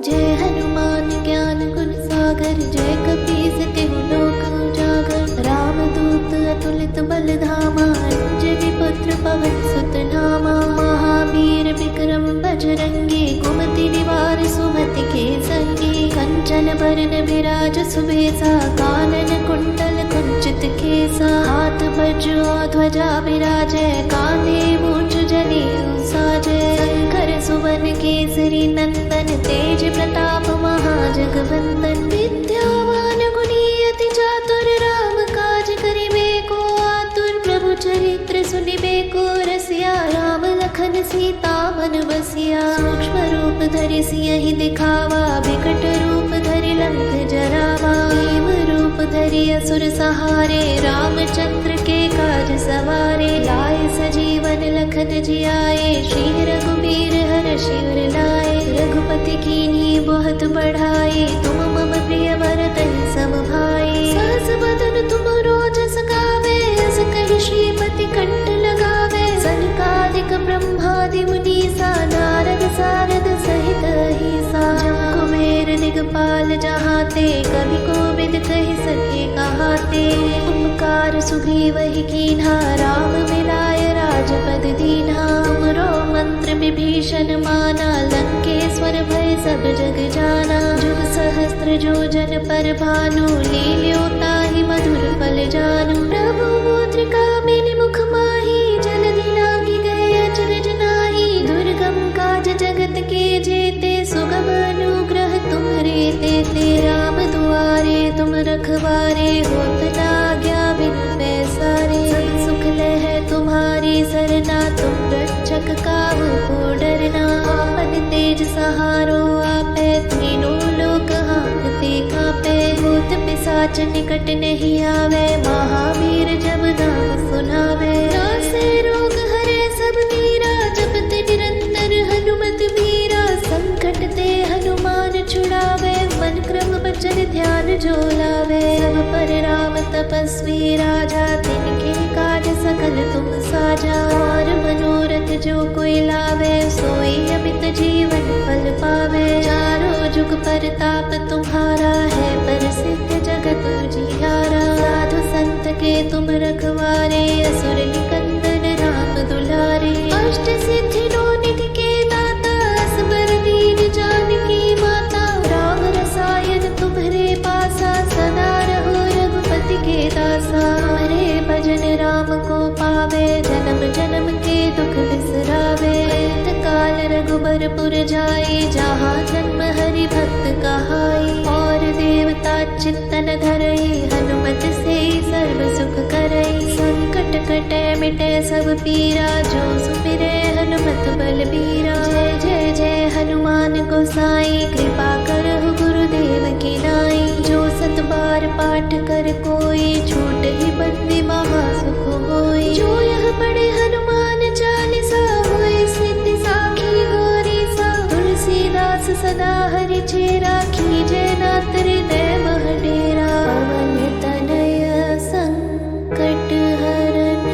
जय हनुमान ज्ञान गुण सागर, जय कपीस तिहु लोक उजागर। रामदूत अतुलित बल धामा, अंजनी पुत्र पवन सुत नामा। महावीर विक्रम बजरंगी, कुमति निवार सुमति के संगी। कंचन बरन विराज सुबेसा, कानन कुंडल कुंचित केसा। हाथ वज्र ध्वजा विराजय, कांधे मूंछ जनेऊ साजय। शंकर सुवन केसरी नंदन, तेज प्रताप महाजगवंदन। विद्यावान गुणी अति चातुर, राम काज करिबे को आतुर। प्रभु चरित्र सुनिबे को रसिया, राम लखन सीता मन बसिया। सूक्ष्म रूप धरि सियहि दिखावा, बिकट रूप धरि लंक जरावा। भीम रूप धरि असुर सहारे, रामचंद्र के काज सवारे। लाए सजीवन लखन जियाए, श्री रघुबीर हरषि उर लाए। रघुपति कीन्ही बहुत बढ़ाई, तुम मम प्रिय भरतहि सम भाई। सहस बदन तुम रोजस गावे, अस कहि श्रीपति कंठ लगावे। सनकादिक ब्रह्मादि मुनीसा, नारद सारद सहित अहिसा। जम कुबेर दिगपाल जहाते, कवि कोविद कहि सके कहाते। उपकार सुग्रीवहि कीन्हा, राम मिलाय राजपद दीन्हा। तुमरो मंत्र विभीषण माना, लंकेश्वर भय सब जग जाना। जुग सहस्त्र जो जन पर भानु, लील्यो ताहि मधुर फल जानू। प्रभु मुद्रिका मेलि मुख माहि, जलधि लांघि गए अचरज नाहि। दुर्गम काज जगत के जेते, सुगम अनुग्रह तुम्हरे तेते। राम दुआरे तुम रखवारे, होत न आज्ञा बिनु पैसारे। सब सुख लहै तुम्हारी सरना, तुम रक्षक काहू को डरना। आपन तेज सहारो आपै, तीनों लोक हांकते कांपै। भूत पिशाच निकट नहीं आवे, महावीर जब नाम सुनावे। नासे रोग हरे सब मीरा, जपत निरंतर हनुमत वीरा। संकट ते हनुमान छुड़ावे, मन क्रम बचन ध्यान जो लावे। सब पर राम तपस्वी राजा, तिनके काज सकल तुम साजा। और मनोरथ जो कोई लावे, सोई अमित जीवन फल पावे। चारों जुग परताप तुम्हारा है, प्रसिद्ध जगत उजियारा। साधु संत के तुम रखवारे, असुर निकंदन राम दुलारे। अष्ट सिद्धि नौ निधि के दाता, असबर दीन जानकी माता। राम रसायन तुम्हरे पासा, सदा रहो रघुपति के दासा। हरे भजन राम को पावे, जन्म जन्म के दुख बिसरावे। अंत काल रघुबरपुर जाए, जहाँ जन्म हरि भक्त कहाई। और देवता चित्तन धरई, हनुमत से सर्व सुख करई। संकट कटे मिटे सब पीरा, जो सुमिरे हनुमत बलबीरा। जय जय जय हनुमान गोसाई, कृपा करहु गुरुदेव की नाई। जो सत बार पाठ कर कोई, छूट ही बंदी महासुख होई। जो यह पढ़े हनुमान चालीसा, होए सिद्धि साखी गौरी सा। तुलसीदास सदा हरि चेरा, कीजे नाथ हृदय मह डेरा। पवन तनय संकट हरन,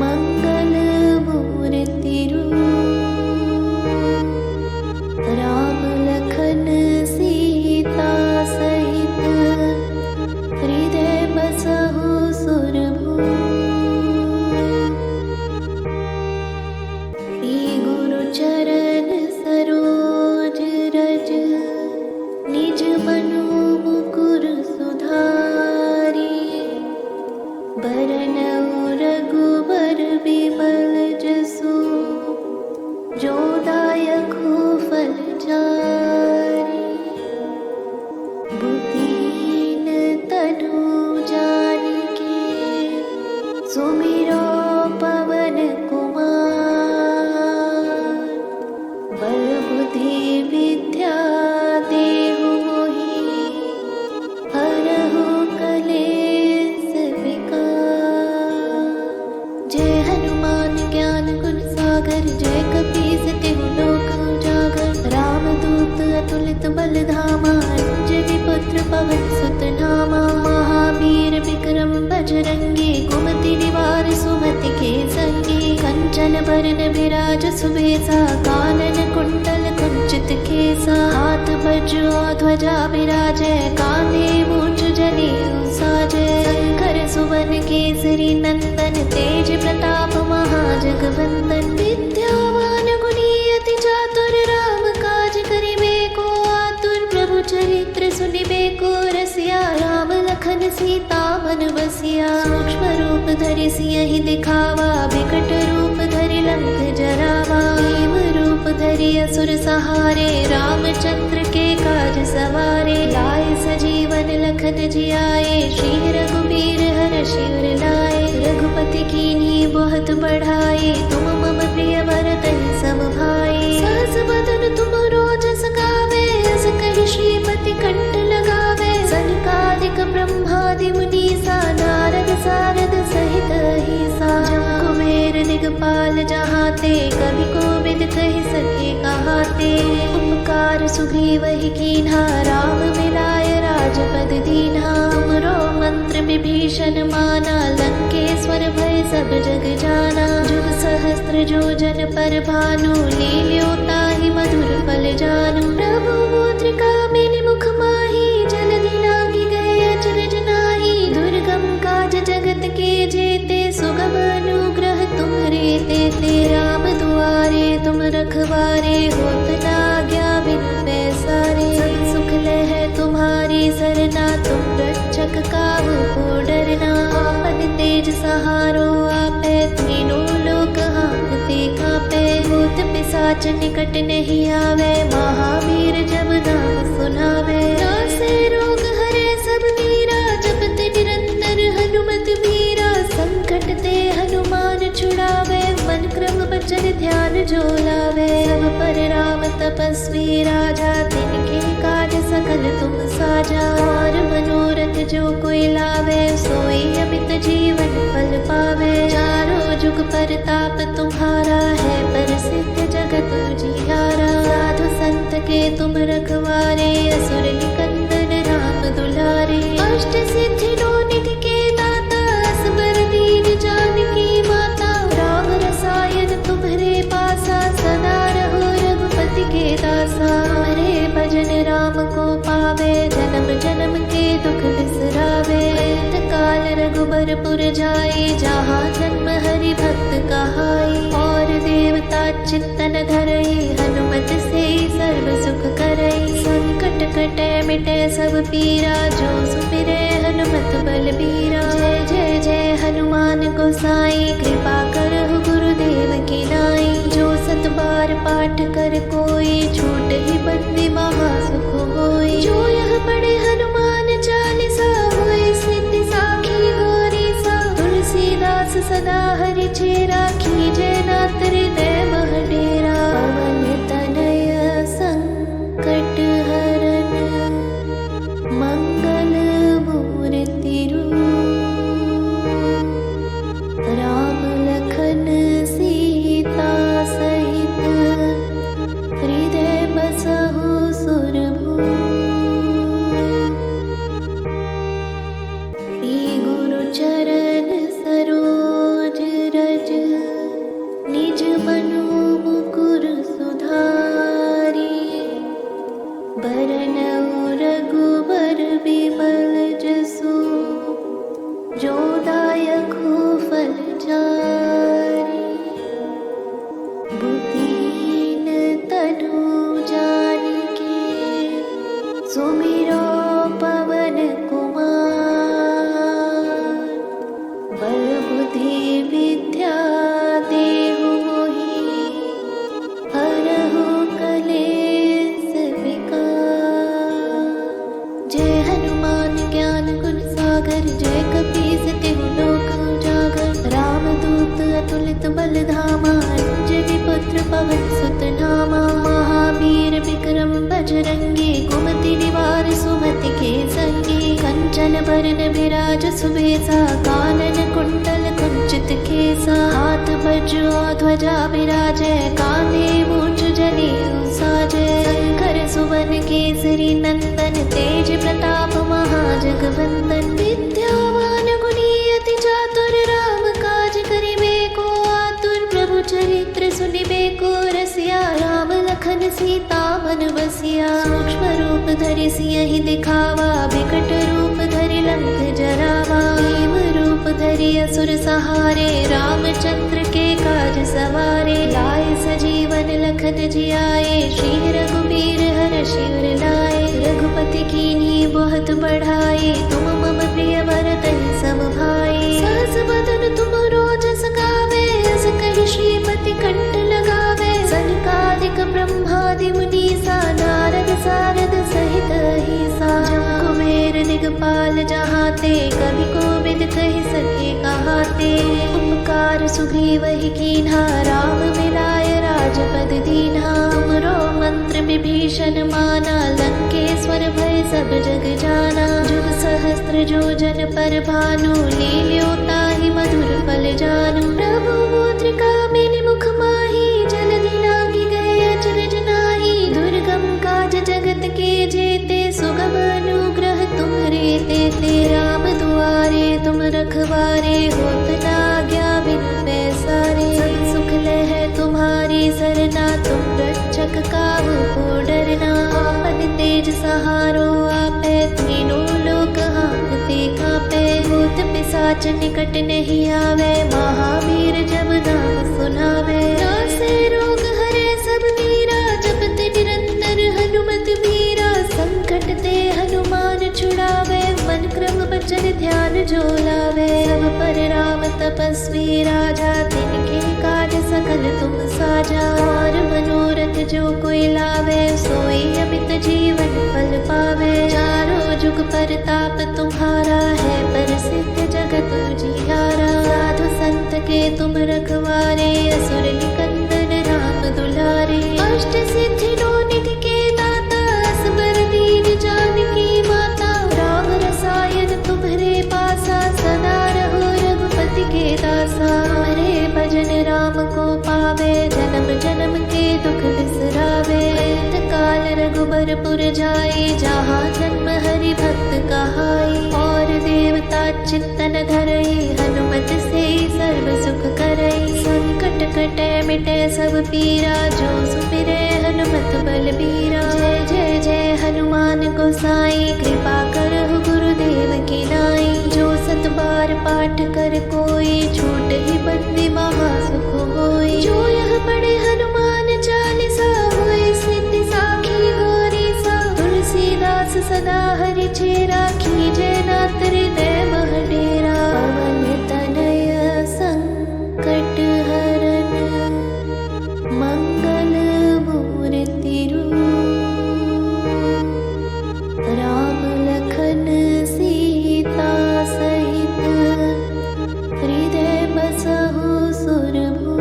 मंगल मूर्ति रूप। राम लखन सीता सहित, हृदय बसहु सुरभूप। श्री गुरु चरण सरोज रज, निज मनु मुकुर सुधारी। बरनउँ रघुबर बिमल जसु, जो दायकु फल चारि। बुद्धिहीन तनु जानिके, सुमिरो पवन कुमार। बल बुद्धि विद्या देहु मोहि, हरहु कलेस विकार। जय हनुमान ज्ञान गुण सागर, जय कपीस तिहु लोक उजागर। रामदूत अतुलित बल धामा, अंजनी पुत्र पवन सुत नामा। महावीर विक्रम बजरंगी, कुमति निवार सुमति के संगी। कंचन बरन बिराज सुबेसा, कानन कुंडल कुंचित केसा। हाथ वज्र ध्वजा विराजै, कांधे मूंछ जनेऊ साजै। शंकर सुवन केसरी नंदन, तेज प्रताप महाजगवंदन। विद्यावान गुणी अति चातुर, राम काज करिबे को आतुर। प्रभु चरित्र सुनिबे को रसिया, राम लखन सीता मन बसिया। सूक्ष्म रूप धरि सियहि दिखावा, बिकट रूप धरि लंक जरावा। भीम रूप धरि असुर सहारे, रामचंद्र के काज सवारे। लाए सजीवन लखन जियाए, श्री रघुबीर हरषि उर लाए। रघुपति कीन्ही बहुत बढ़ाए, तुम मम प्रिय भरतहि सम भाई। सहस बदन तुम रोजस गावे, अस कहि श्रीपति कंठ लगावे। सनकादिक ब्रह्मादि मुनीसा, नारद सारद सहित अहिसा। जम कुबेर दिगपाल जहाते, कवि कोविद कहि सके कहाते। उपकार सुग्रीवहि कीन्हा, राम मिलाय राजपद दीन्हा। तुमरो मंत्र विभीषण माना, लंकेश्वर भय सब जग जाना। जुग सहस्त्र जो जन पर भानु, लील्यो ताहि मधुर फल जानू। प्रभु मुद्रिका मेलि मुख माहि, जलधि लांघि गए अचरज नाहि। दुर्गम काज जगत के जेते, सुगम अनुग्रह तुम्हरे तेते। राम दुआरे तुम रखवारे, होत न आज्ञा बिनु पैसारे। सब सुख लहै तुम्हारी सरना, तुम रक्षक काहू को डरना। आपन तेज सहारो आपै, तीनों लोक हांकते कांपै। भूत पिशाच निकट नहीं आवे, महावीर जब नाम सुनावे। नासे रोग हरै सब वीरा, जपत निरंतर हनुमत वीरा। संकट ते हनुमान छुड़ावे, मन क्रम वचन ध्यान जो लावे। सब पर राम तपस्वी राजा, तिनके काज सकल तुम साजा। और मनोरथ जो कोई लावे, सोई अमित जीवन फल पावे। चारों जुग परताप तुम्हारा है, प्रसिद्ध जगत उजियारा। साधु संत के तुम रखवारे, असुर निकंदन राम दुलारे। अष्ट सिद्धि नौ निधि के दाता, असबर दीन जानकी माता। राम रसायन तुम्हरे पासा, सदा रहो रघुपति के दासा। हरे भजन राम को पावे, जन्म जन्म के दुख बिसरावे। अंत काल रघुबरपुर जाए, जहाँ जन्म हरि भक्त कहाई। और देवता चित्तन धरई, हनुमत से सर्व सुख करई। संकट कटे मिटे सब पीरा, जो सुमिरै हनुमत बलबीरा। जय जय जय हनुमान गोसाई, कृपा करहु गुरुदेव की नाई। जो सत बार पाठ कर कोई, छूट ही बंदी महासुख होई। जो यह पढ़े हनुमान चालीसा, होए सिद्धि साखी गौरी सा। तुलसीदास सदा हरि चेरा, कीजे नाथ हृदय मह डेरा। पवन तनय संकट हरन, मंगल तुलित बलधामा अंजनी पुत्र पवन सुत नामा महावीर विक्रम बजरंगी कुमति निवार सुमति के संगी कंचन बरन विराज सुबेसा कानन कुंडल कुंचित केसा हाथ वज्र ध्वजा विराजय कांधे मूंछ जनेऊ साजय शंकर सुवन केसरी नंदन तेज प्रताप महाजगवंदन विद्यावान गुणी अति चातुर राम काज करिबे को आतुर प्रभु चरित्र सुनिबे को रसिया राम लखन सीता मन बसिया सूक्ष्म रूप धरि सियहि दिखावा विकट रूप धरि लंक जरावा भीम रूप धरि असुर सहारे रामचंद्र के काज सवारे लाए सजीवन लखन जियाए श्री रघुबीर हरषि उर लाए रघुपति कीन्ही बहुत बढ़ाए तुम मम प्रिय भरतहि सम भाई सहस बदन तुम रोजस गावे अस कहि श्रीपति कंठ लगावे सनकादिक ब्रह्मादि मुनीसा नारद सारद सहित अहिसा कुबेर दिगपाल जहाते कवि कोविद कहि सके कहाते उपकार सुग्रीवहि कीन्हा राम मिलाय राजपद दीन्हा तुमरो मंत्र विभीषण माना लंकेश्वर भय सब जग जाना जुग सहस्त्र जो जन पर भानु लील्यो ताहि मधुर फल जानू प्रभु मुद्रिका मेलि मुख माहि जलधि लांघि गए अचरज नाहि दुर्गम काज जगत के जेते सुगम अनुग्रह तुम्हरे तेते राम दुआरे तुम रखवारे होत न आज्ञा बिनु पैसारे सब सुख लह तुम्हारी सरना तुम रक्षक काहू को डरना आपन तेज सहारो आपै तीनों लोक हांकते कांपै भूत पिशाच निकट नहीं आवे महावीर जब नाम सुनावे नासे रोग हरे सब मीरा जपत निरंतर हनुमत वीरा संकट ते हनुमान छुड़ावे मन क्रम बचन ध्यान जो लावे सब पर राम तपस्वी राजा तिनके काज सकल तुम साजा और मनोरथ जो कोई लावे सोई अमित जीवन फल पावे चारों जुग परताप तुम्हारा है प्रसिद्ध जगत उजियारा साधु संत के तुम रखवारे असुर निकंदन राम दुलारे अष्ट सिद्धि नौ निधि के दाता असबर दीन जानकी माता राम रसायन तुम्हरे पासा सदा रहो रघुपति के दासा हरे भजन राम को पावे जन्म जन्म के दुख बिसरावे अंत काल रघुबरपुर जाए जहाँ जन्म हरि भक्त कहाई और देवता चित्तन धरई हनुमत से सर्व सुख करई संकट कटे मिटे सब पीरा जो सुमिरे हनुमत बलबीरा जय जय जय हनुमान गोसाई कृपा करहु गुरुदेव की नाई जो सत बार पाठ कर कोई छूट ही बंदी महा सुख होई जो यह पढ़े हनुमान चालीसा होए सिद्धि साखी गौरी सा तुलसीदास सदा हरि चेरा कीजे नाथ हृदय मह डेरा पवन तनय संकट हरन मंगल मूर्ति रूप राम लखन सीता सहित हृदय बसहु सुरभूप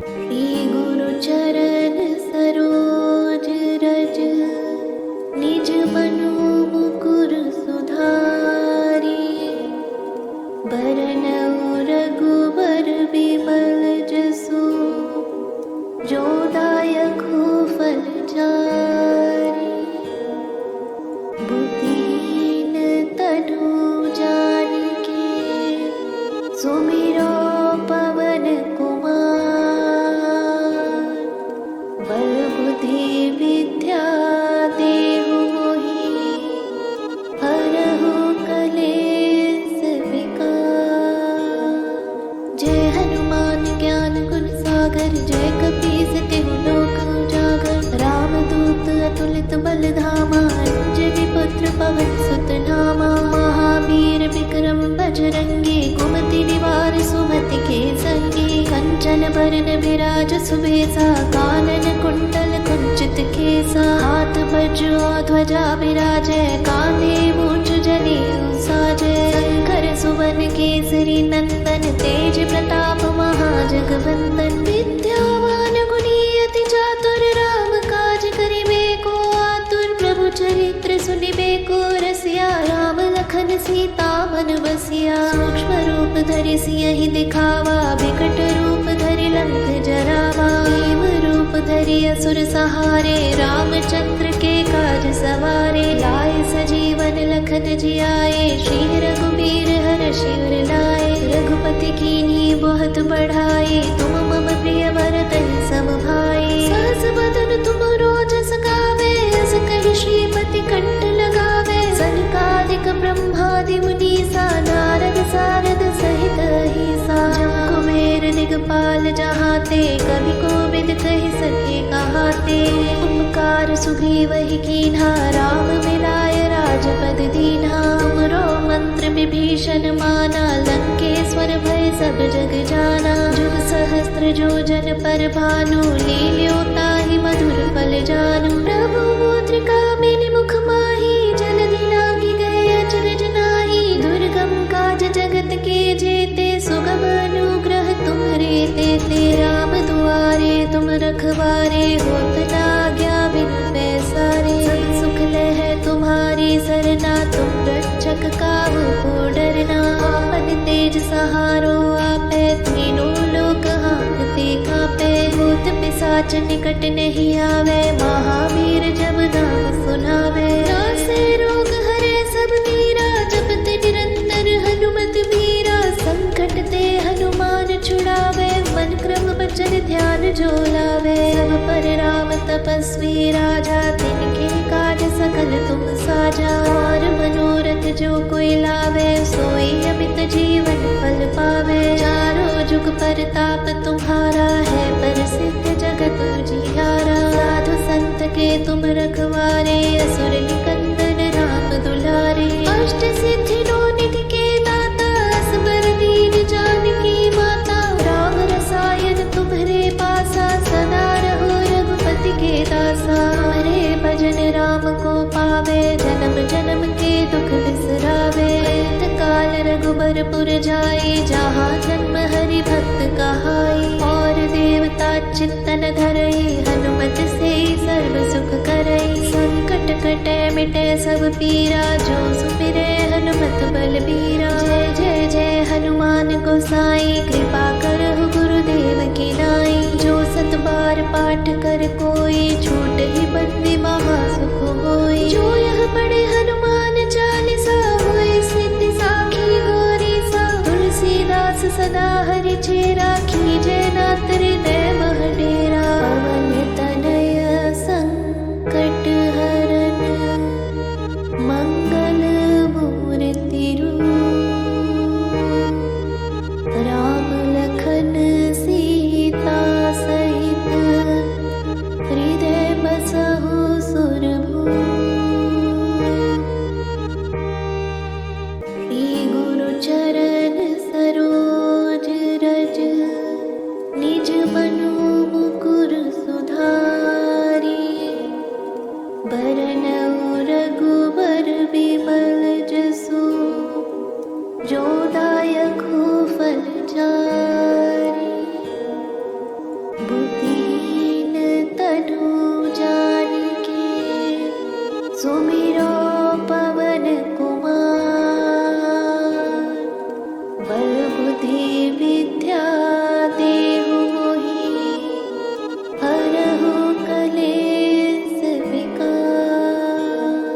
श्री गुरु चरण सरोज रज निज मनु मुकुर सुधारी बरनउँ रघुबर बिमल जसु जो दायकु फल चारि बुद्धिहीन तनु जानिके सुमिरो पवन कुमार बल बुद्धि विद्या देहु मोहि हरहु कलेस विकार जय हनुमान ज्ञान गुण सागर जय कपीस तिहु लोक उजागर रामदूत अतुलित बल धामा अंजनी पुत्र पवन सुत नामा महावीर विक्रम बजरंगी कुमति निवार सुमति के संगी कंचन बरन विराज सुबेसा कानन कुंडल कुंचित केसा हाथ वज्र ध्वजा विराजय कांधे मूंछ जनेऊ साजय शंकर सुवन केसरी केसरी नंदन तेज प्रताप महाजगवंदन विद्यावान गुणी अति चातुर राम काज करिबे को आतुर प्रभु चरित्र सुनिबे को रसिया राम लखन सीता मन बसिया सूक्ष्म रूप धरि सियहि दिखावा विकट रूप धरि लंक जरावा भीम रूप धरि असुर सहारे रामचंद्र के काज सवारे लाए सजीवन लखन जियाए श्री रघुबीर हरषि उर लाए रघुपति कीन्ही बहुत बढ़ाए तुम मम प्रिय भरत सम भाई सहस बदन तुम रोजस गावे अस कहि श्रीपति कंठ लगावे सनकादिक ब्रह्मादि मुनीसा नारद सारद सहित अहिसा कुबेर दिगपाल जहाते कवि कोविद कहि सके कहाते उपकार सुग्रीवहि कीन्हा राम मिलाय राजपद दीन्हा तुमरो मंत्र विभीषण माना लंकेश्वर भय सब जग जाना जुग सहस्त्र जो जन पर भानु लील्यो ताहि मधुर फल जानू प्रभु मुद्रिका मेलि मुख माहि जलधि लांघि गए अचरज नाहि दुर्गम काज जगत के जेते सुगम अनुग्रह तुम्हरे तेते राम दुआरे तुम रखवारे होत न आज्ञा बिनु पैसारे सब सुख लह तुम्हारी सरना तुम रक्षक काहू को डरना आपन तेज सहारो आपै तीनों लोक हांकते कांपै भूत पिशाच निकट नहीं आवे महावीर जब नाम सुनावे नासे रोग हरे सब वीरा जपत निरंतर हनुमत वीरा संकट ते हनुमान छुड़ावे मन क्रम बचन ध्यान जो लावे सब पर राम तपस्वी राजा तिनके काज सकल तुम साजा और मनोरथ जो कोई लावे सोई अमित जीवन फल पावे चारों जुग परताप तुम्हारा है प्रसिद्ध जगत उजियारा साधु संत के तुम रखवारे असुर निकंदन राम दुलारे अष्ट सिद्धि नौ निधि के दाता असबर दीन जानकी माता राम रसायन तुम्हरे पासा सदा रहो रघुपति के दासा हरे भजन राम को पावे जन्म जन्म के दुख बिसरावे अंत काल रघुबरपुर जाए जहाँ जन्म हरि भक्त कहाई और देवता चित्तन धरई हनुमत से सर्व सुख करई संकट कटे मिटे सब पीरा जो सुमिरे हनुमत बलबीरा जय जय जय हनुमान गोसाई कृपा करहु गुरुदेव की नाई जो सत बार पाठ कर कोई छूट ही बंदी महा सुख होई जो यह पढ़े हनुमान चालीसा होए सिद्धि साखी गौरी सा तुलसीदास सदा हरि चेरा कीजे नाथ हृदय मह डेरा पवन तनय संकट हरन मंगल मूर्ति रूप राम लखन सीता सहित हृदय बसहु सुरभूप श्री गुरु चरण सरोज रज निज मनु मुकुर सुधारी बरनउँ रघुबर बिमल जसु जो दायकु फल चारि बुद्धिहीन तनु जानिके सुमिरो पवन कुमार बल बुद्धि विद्या देहु मोहि हरहु कलेस विकार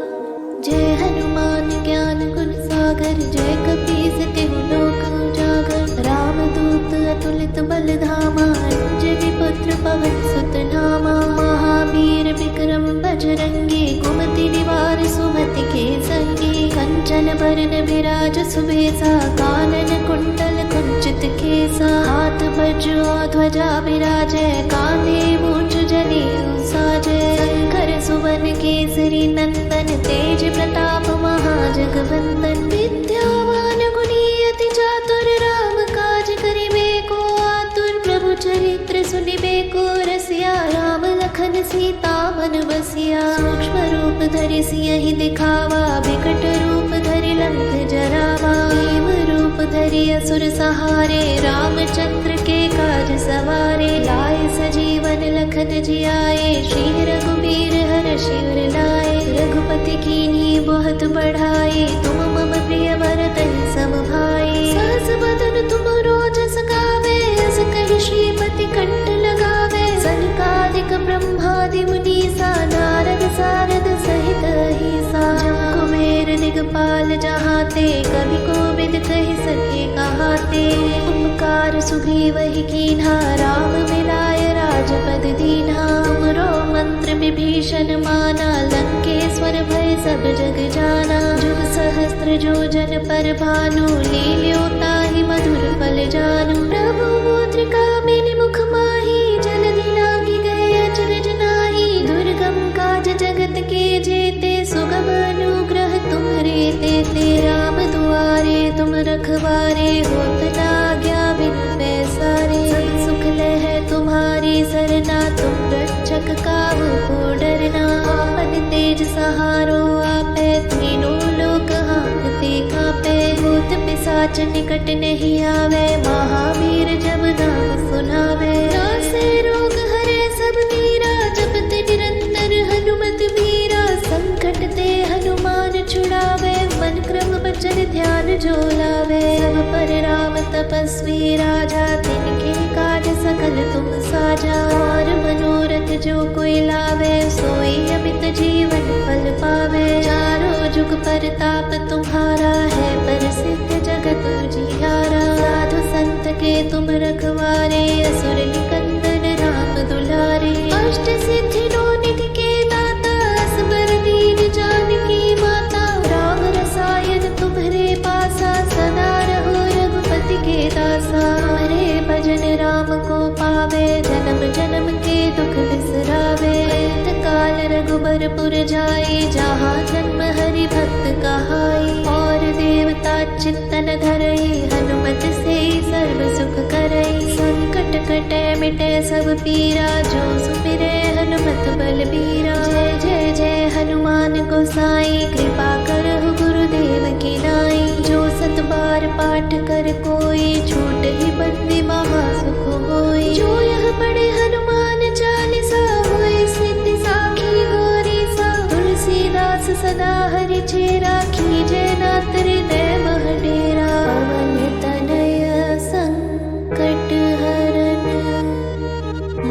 जय हनुमान ज्ञान गुण सागर जय कपीस तिहु लोक उजागर रामदूत अतुलित बल धामा अंजनी पुत्र पवन सुत नामा महावीर विक्रम बजरंगी कुमति निवार सुमति के संगी कंचन बरन विराज सुबेसा कानन कुंडल कुंचित केसा हाथ वज्र ध्वजा विराजय कांधे मूंछ जनेऊ साजय शंकर सुवन केसरी नंदन तेज प्रताप महाजगवंदन विद्यावान गुणी अति चातुर राम काज करिबे को आतुर प्रभु चरित्र सुनिबे को रसिया राम लखन सीता मन बसिया सूक्ष्म रूप धरि सियहि दिखावा विकट रूप धरि लंक जरावा भीम रूप धरि धरि असुर सहारे, रामचंद्र के काज सवारे। लाए सजीवन लखन जियाए, श्री रघुबीर हरषि उर लाए। रघुपति कीन्ही बहुत बढ़ाए, तुम मम प्रिय भरत सम भाई। सहस बदन तुमरो जस गावे, अस कहि श्रीपति कंठ लगावे। सनकादिक ब्रह्मादि मुनीसा, नारद सारद सहित अहिसा। जम कुबेर दिगपाल जहाते, कवि कोविद कहि सके कहाते। उपकार सुग्रीवहि कीन्हा, राम मिलाय राजपद दीन्हा। तुमरो मंत्र विभीषण माना, लंकेश्वर भय सब जग जाना। जुग सहस्त्र जो जन पर भानु, लील्यो ताहि मधुर फल जानू। प्रभु मुद्रिका मेलि मुख माहि, जलधि लांघि गए अचरज नाहि। दुर्गम काज जगत के जेते, सुगम अनुग्रह तुम्हरे तेते। राम दुआरे तुम रखवारे, होत न आज्ञा बिनु पैसारे। सब सुख लहै तुम्हारी सरना, तुम रक्षक काहू को डरना। आपन तेज सहारो आपै, तीनों लोक हांकते कांपै। भूत पिशाच निकट नहीं आवे, महावीर जब नाम सुनावे। नासे रोग हरै सब वीरा, जपत निरंतर हनुमत वीरा। संकट ते हनुमान छुड़ावे, मन क्रम वचन ध्यान जो लावे। सब पर राम तपस्वी राजा, तिनके काज सकल तुम साजा। और मनोरथ जो कोई लावे, सोई अमित जीवन फल पावे। चारों जुग परताप तुम्हारा है, प्रसिद्ध जगत उजियारा। साधु संत के तुम रखवारे, असुर निकंदन राम दुलारे। अष्ट सिद्धि नौ निधि के दाता, असबर दीन जानकी माता। राम रसायन तुम्हरे पासा, सदा रहो रघुपति के दासा। हरे भजन राम को पावे, जन्म जन्म के दुख बिसरावे। अंत काल रघुबरपुर जाए, जहाँ जन्म हरि भक्त कहाई। और देवता चित्तन धरई, हनुमत से सर्व सुख करई। संकट कटे मिटे सब पीरा, जो सुमिरे हनुमत बलबीरा। जय जय जय हनुमान गोसाई, कृपा करहु गुरुदेव की नाई। जो सत बार पाठ कर कोई, छूट ही बंदी महा सुख होई। जो यह पढ़े हनुमान चालीसा, होय सिद्धि साखी गौरी सा। तुलसीदास सदा हरि चेरा, कीजय नाथ हृदय मह डेरा। पवन तनय संकट हरन,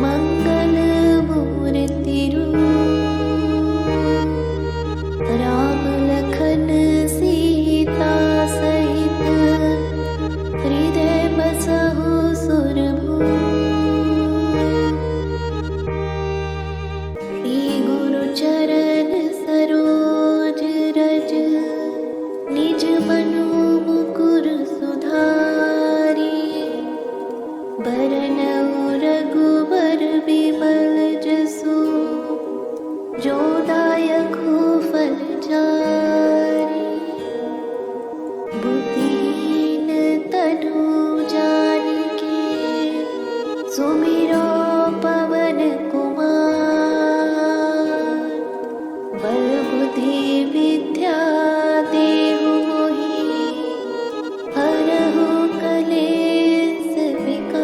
मंगल मूर्ति रूप। राम लखन सीता सहित, हृदय बसहु सुरभूप। श्री गुरु चरण सरोज रज, निज मनु मुकुर सुधारी। बरनउँ रघुबर बिमल जसु, जो दायकु फल चारि। बुद्धिहीन तनु जानिके, सुमिरो पवन कुमार। बल बुद्धि विद्या देहु मोहि, हरहु कलेस विकार।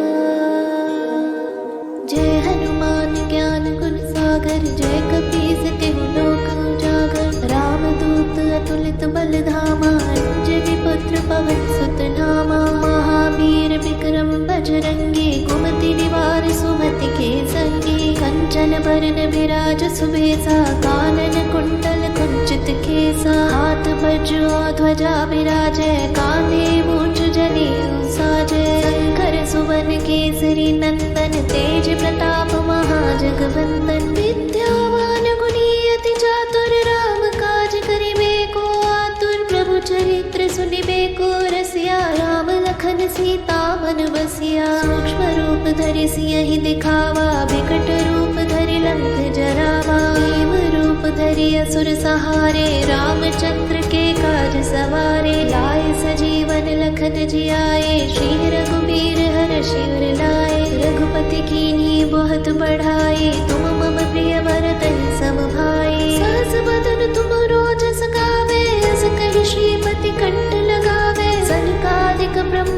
जय हनुमान ज्ञान गुण सागर, जय कपीस तिहु लोक उजागर। रामदूत अतुलित बल धामा, अंजनी पुत्र पवन सुत नामा। महावीर विक्रम बजरंगी, कुमति निवार सुमति के संगी। कंचन बरन विराज सुबेसा, कानन कुंडल कुंचित केसा। हाथ वज्र ध्वजा विराजै, कांधे मूंछ जनेऊ साजै। शंकर सुवन केसरी नंदन, तेज प्रताप महाजगवंदन। विद्यावान गुणी अति चातुर, राम काज करिबे को आतुर। प्रभु चरित्र सुनिबे को रसिया, राम लखन सीता मन बसिया। सूक्ष्म रूप धरि सियहि दिखावा, बिकट रूप धरि लंक जरावा। भीम रूप धरि असुर सहारे, रामचंद्र के काज सवारे। लाए सजीवन लखन जियाए, श्री रघुबीर हरषि उर लाए। रघुपति कीन्ही बहुत बढ़ाए, तुम मम प्रिय भरत सम भाई। सहस बदन तुमरो जस गावे, अस कहि श्रीपति कंठ लगावे। सनकादिक ब्रह्म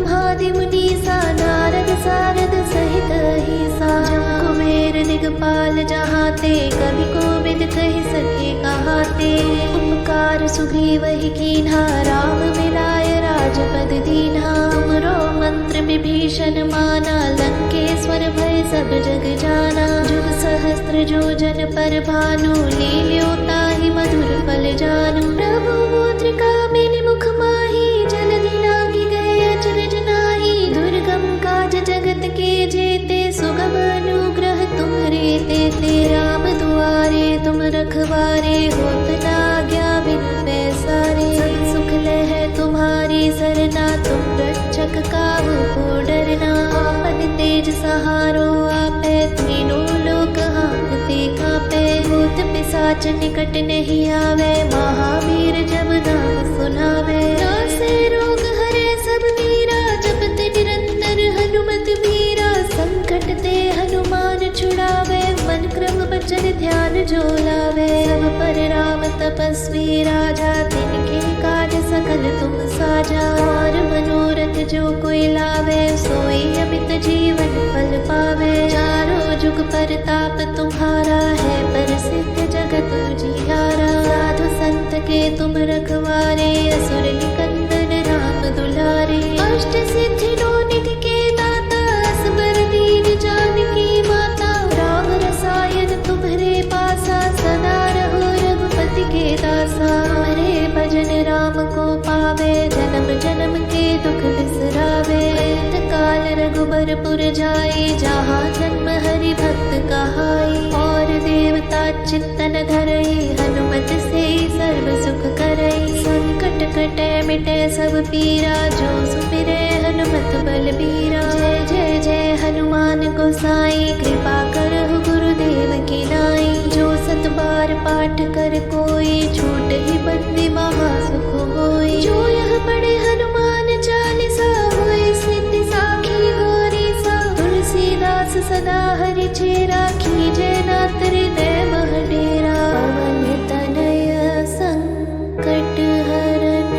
जहाते, कभी कोविद कहि सके कहाते। उपकार सुग्रीव ही कीन्हा, राम मिलाय राजपद दीन्हा। तुमरो मंत्र विभीषण माना, लंकेश्वर भय सब जग जाना। जुग सहस्त्र जो जन पर भानु, लील्यो ताहि मधुर फल जानू। प्रभु मुद्रिका मिलि मुख माहि, जलधि लागी गए अचरज नाहि। दुर्गम काज जगत के जेते, सुगम अनुग्रह तुम्हरे तेते। राम दुआरे तुम रखवारे, होत न आज्ञा बिनु पैसारे। सब सुख लह तुम्हारी सरना, तुम रक्षक काहू को डरना। आपन तेज सहारो आपै, तीनों लोक हांकते कांपै। भूत पिशाच निकट नहीं आवे, महावीर जब नाम सुनावे। नासे रोग हरे सब वीरा, जपत निरंतर हनुमत वीरा। संकट ते हनुमान छुड़ावे, मन क्रम वचन ध्यान जो लावे। सब पर राम तपस्वी राजा, तिनके काज सकल तुम साजा। और मनोरथ जो कोई लावे, सोई अमित जीवन फल पावे। चारों जुग परताप तुम्हारा है, प्रसिद्ध जगत उजियारा। साधु संत के तुम रखवारे, असुर निकंदन राम दुलारे। अष्ट सिद्धि नौ निधि के दाता, असबर दीन जानकी माता। राम रसायन तुम्हरे पासा, सदा रहो रघुपति के दासा। हरे भजन राम को पावे, जन्म जन्म के दुख बिसरावे। अंत काल रघुबरपुर जाए, जहाँ जन्म हरि भक्त कहाई। और देवता चित्तन धरई, हनुमत से सर्व सुख करई। संकट कटे मिटे सब पीरा, जो सुमिरे हनुमत बलबीरा। जय जय जय हनुमान गोसाई, कृपा करहु गुरुदेव की नाई। जो सत बार पाठ कर कोई, छूट ही बंदी महा सुख होई। जो यह पढ़े हनुमान चालीसा, होय सिद्धि साखी गौरी सा। तुलसीदास सदा हरि चेरा, कीजय नाथ हृदय मह डेरा। पवन तनय संकट हरन,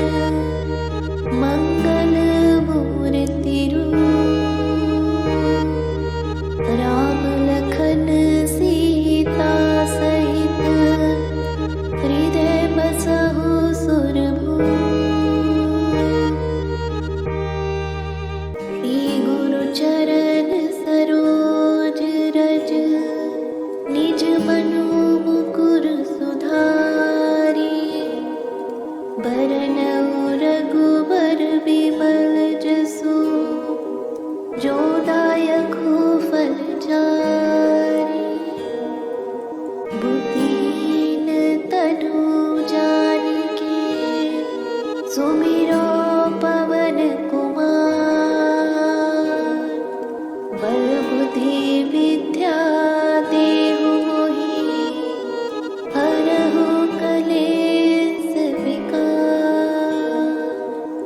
मंगल मूर्ति रूप। राम लखन सीता सहित, हृदय बसहु सुरभूप। श्री गुरु चरण सरोज रज, निज मनु मुकुर सुधारी। बरनउँ रघुबर बिमल जसु, जो दायकु फल चारि। बुद्धिहीन तनु जानिके, सुमिरो पवन कुमार। बल बुद्धि विद्या देहु मोहि, हरहु कलेस विकार।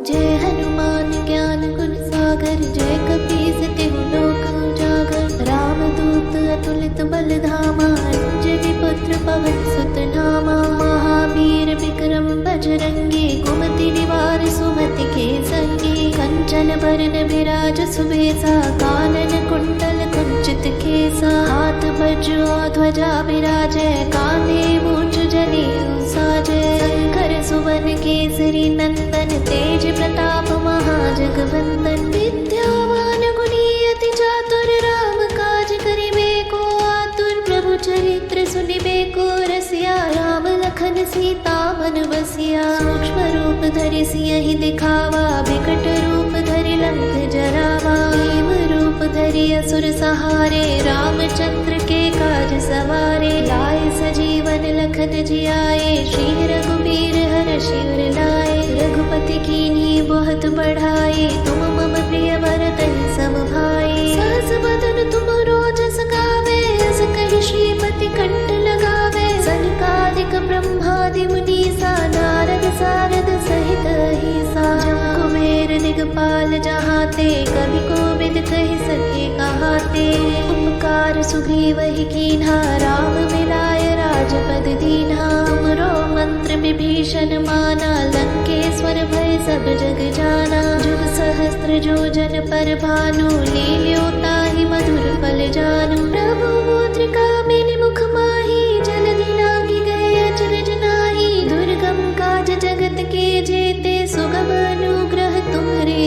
जय हनुमान ज्ञान गुण सागर, जय कपीस तिहु लोक उजागर। रामदूत अतुलित बल धामा, अंजनी पुत्र पवन सुत नामा। महावीर विक्रम बजरंगी, कुमति निवार सुमति के संगी। कंचन बरन विराज सुबेसा, कानन कुंडल कुंचित केसा। हाथ वज्र ध्वजा विराजै, कांधे मूंछ जनेऊ साजै। शंकर सुवन केसरी नंदन, तेज प्रताप महाजगवंदन। विद्यावान गुणी अति चातुर, राम काज करिबे को आतुर। प्रभु चरित्र सुनिबे को रसिया, राम लखन सीता मन बसिया। सूक्ष्म रूप धरि सियहि दिखावा, बिकट रूप धरि लंक जरावा। भीम रूप धरि असुर सहारे, रामचंद्र के काज सवारे। लाए सजीवन लखन जियाए, श्री रघुबीर हरषि उर लाए। रघुपति कीन्ही बहुत बढ़ाई, तुम मम प्रिय भरतहि सम भाई। सहस बदन तुमरो जस गावे, अस कहि श्रीपति कंठ लगावे। सनकादिक ब्रह्मादि मुनीसा, नारद सारद सहित अहिसा। जम कुबेर दिगपाल जहाते, कभी कोविद कहि सके कहाते। उपकार सुग्रीव ही कीन्हा, राम मिलाय राजपद दीन्हा। तुमरो मंत्र विभीषण माना, लंकेश्वर भय सब जग जाना। जुग सहस्त्र जो जन पर भानु, लील्यो ताहि मधुर फल जानू। प्रभु मुद्रिका मिलि मुख माहि,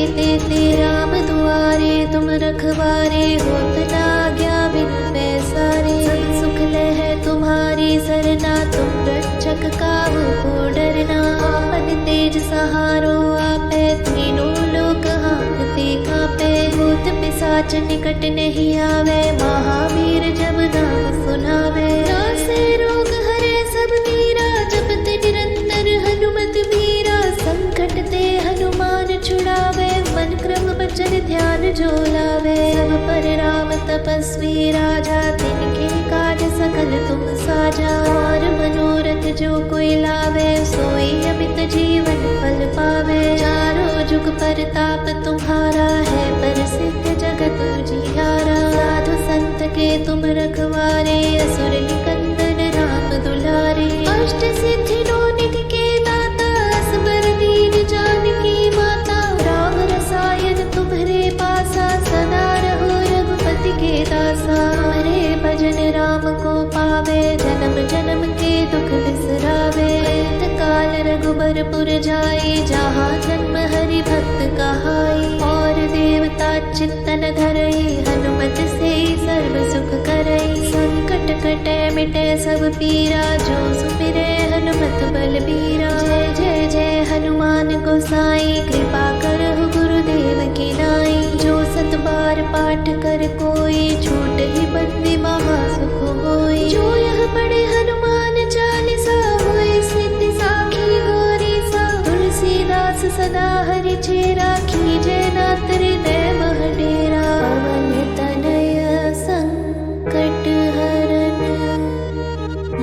ते राम दुआरे, तुम रखवारे होत ना आज्ञा बिनु पैसारे। सब सुख लह तुम्हारी सरना, तुम रक्षक काहू को डरना। आपन तेज सहारो आपे, तीनों लोक हाँकते कांपे। भूत पिशाच निकट नहीं आवे, महावीर जब नाम सुनावे। नासे रोग हरे सब वीरा, जपत निरंतर हनुमत वीरा। संकट ते हनुमान छुड़ावे, मन क्रम वचन ध्यान जो लावे। सब पर राम तपस्वी राजा, तिनके काज सकल तुम साजा। और मनोरथ जो कोई लावे, सोई अमित जीवन फल पावे। चारों जुग परताप तुम्हारा है, प्रसिद्ध जगत उजियारा। साधु संत के तुम रखवारे, असुर निकंदन राम दुलारे। अष्ट सिद्धि नौ निधि के दाता, असबर दीन जानकी माता। राम रसायन तुम्हरे पासा, सदा रहो रघुपति के दासा। हरे भजन राम को पावे, जन्म जन्म के दुख बिसरावे। अंत काल रघुबरपुर जाए, जहाँ जन्म हरि भक्त कहाई। और देवता चित्तन धरई, हनुमत से सर्व सुख करई। संकट कटे मिटे सब पीरा, जो सुमिरे हनुमत बलबीरा। जय जय जय हनुमान गोसाई, कृपा करहु गुरुदेव की नाई। जो सत बार पाठ कर कोई, छूट ही बंदी महा सुख होई। जो यह पढ़े हनुमान चालीसा, होय सिद्धि साखी गौरी सा। तुलसीदास सदा हरि चेरा, कीजय नाथ हृदय मह डेरा। पवन तनय संकट हरन,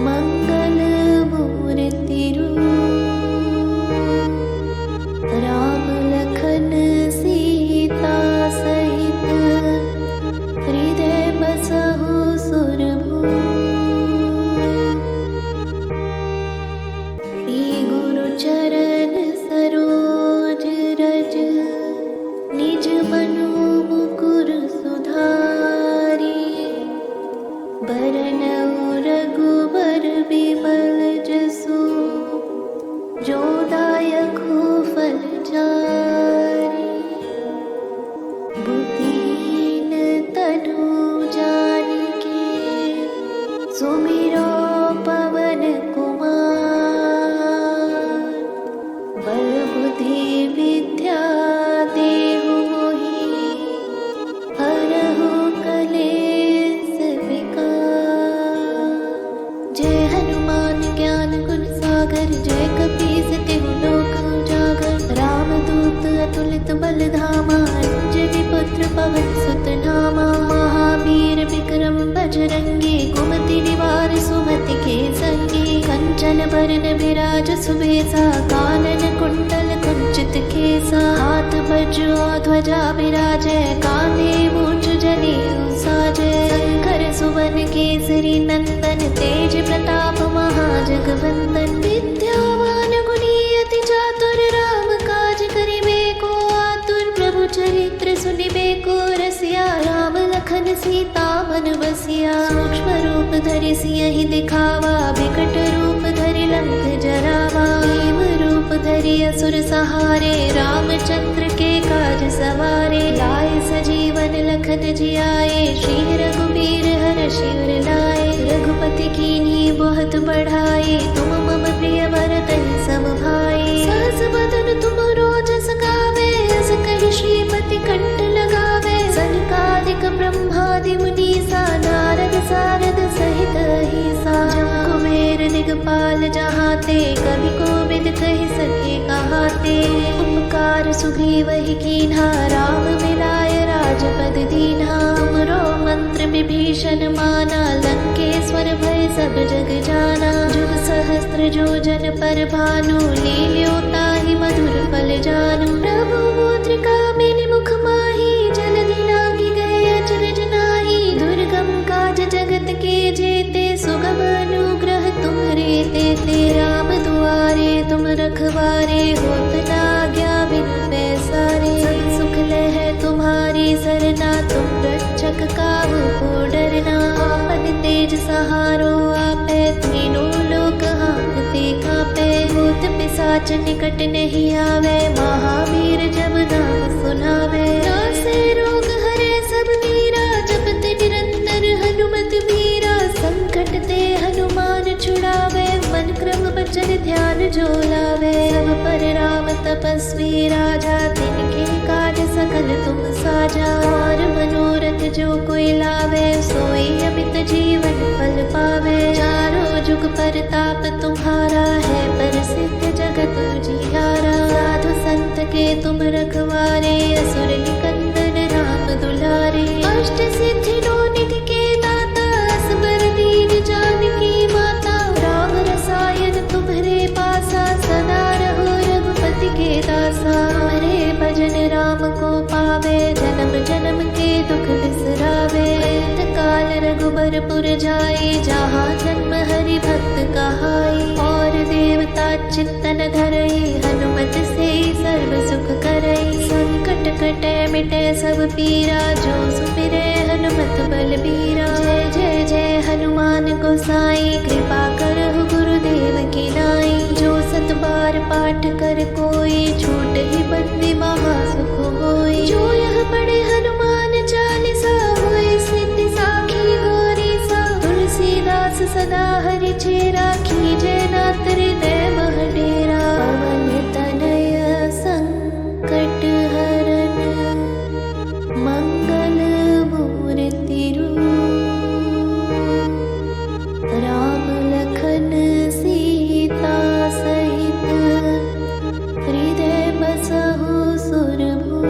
मंगल मूर्ति रूप। राम लखन सीता सहित, हृदय बसहु सुरभूप। श्री गुरु चरण सरोज रज, निज मनु मुकुर सुधारी। बरनउँ रघुबर बिमल जसु, जो दायकु फल चारि। बुद्धिहीन तनु जानिके, सुमिरो पवन कुमार। बल बुद्धि विद्या देहु मोहि, हरहु कलेस विकार। जय हनुमान ज्ञान गुण सागर, जय कपीस तिहु लोक उजागर। रामदूत अतुलित बल धामा, अंजनी पुत्र पवन सुत नामा। महावीर विक्रम बजरंगी, कुमति निवार सुमति के संगी। कंचन बरन विराज सुबेसा, कानन कुंडल कुंचित केसा। हाथ वज्र ध्वजा विराजय, कांधे मूंछ जनेऊ साजय। शंकर सुवन केसरी नंदन, तेज प्रताप महाजगवंदन। विद्यावान गुणी अति चातुर, राम काज करिबे को आतुर। प्रभु चरित्र सुनिबे को रसिया, राम लखन सीता मन बसिया। सूक्ष्म रूप धरि सियहि दिखावा, बिकट रूप धरि लंक जरावा। भीम रूप धरि असुर सहारे, रामचंद्र के काज सवारे। लाए सजीवन लखन जियाए, श्री रघुबीर हरषि उर लाए। रघुपति कीन्ही बहुत बढ़ाई, तुम मम प्रिय भरतहि सम भाई। सहस बदन तुम रोजस गावे, अस कहि श्रीपति कंठ लगावे। सनकादिक ब्रह्मादि मुनीसा, नारद सारद सहित अहिसा। जम कुबेर दिगपाल जहाते, कवि कोविद कहि सके कहाते। उपकार सुग्रीवहि कीन्हा, राम मिलाय राजपद दीन्हा। तुमरो मंत्र विभीषण माना, लंकेश्वर भय सब जग जाना। जुग सहस्त्र जो जन पर भानु, लील्यो ताहि मधुर फल जानू। प्रभु मुद्रिका मेलि मुख माहि, जलधि लांघि गए अचरज नाहि। दुर्गम काज जगत के जेते, सुगम अनुग्रह तुम्हरे तेते। राम दुआरे तुम रखवारे, होत ना आज्ञा बिनु पैसारे। सब सुख लह तुम्हारी सरना, तुम रक्षक काहू को डरना। आपन तेज सहारो आपे, तीनों लोक हाँकते कांपे। भूत पिशाच निकट नहीं आवे, महावीर जब नाम सुनावे। नासे रोग हरे सब वीरा, जपत निरंतर हनुमत वीरा। संकट ते हनुमान छुड़ावे, मन क्रम बचन ध्यान जो लावे। सब पर राम तपस्वी राजा, तिनके काज सकल तुम साजा। और मनोरथ जो कोई लावे, सोई अमित जीवन फल पावे। चारों जुग परताप तुम्हारा है, प्रसिद्ध जगत उजियारा। साधु संत के तुम रखवारे, असुर निकंदन राम दुलारे। अष्ट सिद्धि नौ निधि के दाता, असबर दीन जानकी माता। राम रसायन तुम्हारे पासा, सदा रहो रघुपति के दासा। हरे भजन राम को पावे, जन्म जन्म के दुख बिसरावे। अंत काल रघुबरपुर जाए, जहाँ जन्म हरि भक्त कहाई। और देवता चित्तन धरई, हनुमत से सर्व सुख करई। संकट कटे मिटे सब पीरा, जो सुमिरे हनुमत बलबीरा। जय जय जय हनुमान गोसाई, कृपा करहु गुरुदेव की नाई। जो सत बार पाठ कर कोई, छूट ही बंदी महा सुख होई। जो यह पढ़े हनुमान चालीसा, होय सिद्धि साखी गौरी सा। तुलसीदास सदा हरि चेरा, कीजय नाथ हृदय मह डेरा। पवन तनय संकट हरन, मंगल मूर्ति रूप। राम लखन सीता सहित, हृदय बसहु सुरभूप।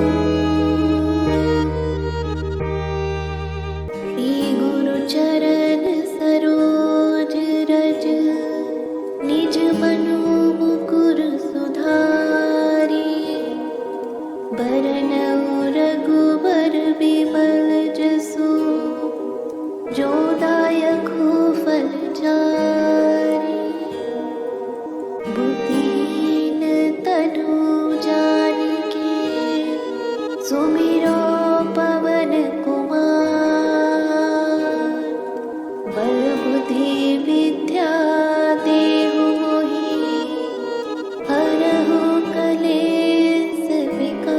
श्री गुरु चरण सरोज रज, निज मनु मुकुर सुधारी। बरनउँ रघुबर बिमल जसु, जो दायकु फल चारि। बुद्धिहीन तनु जानिके, सुमिरो पवन कुमार। बल बुद्धि विद्या देहु मोहि, हरहु कलेस विकार।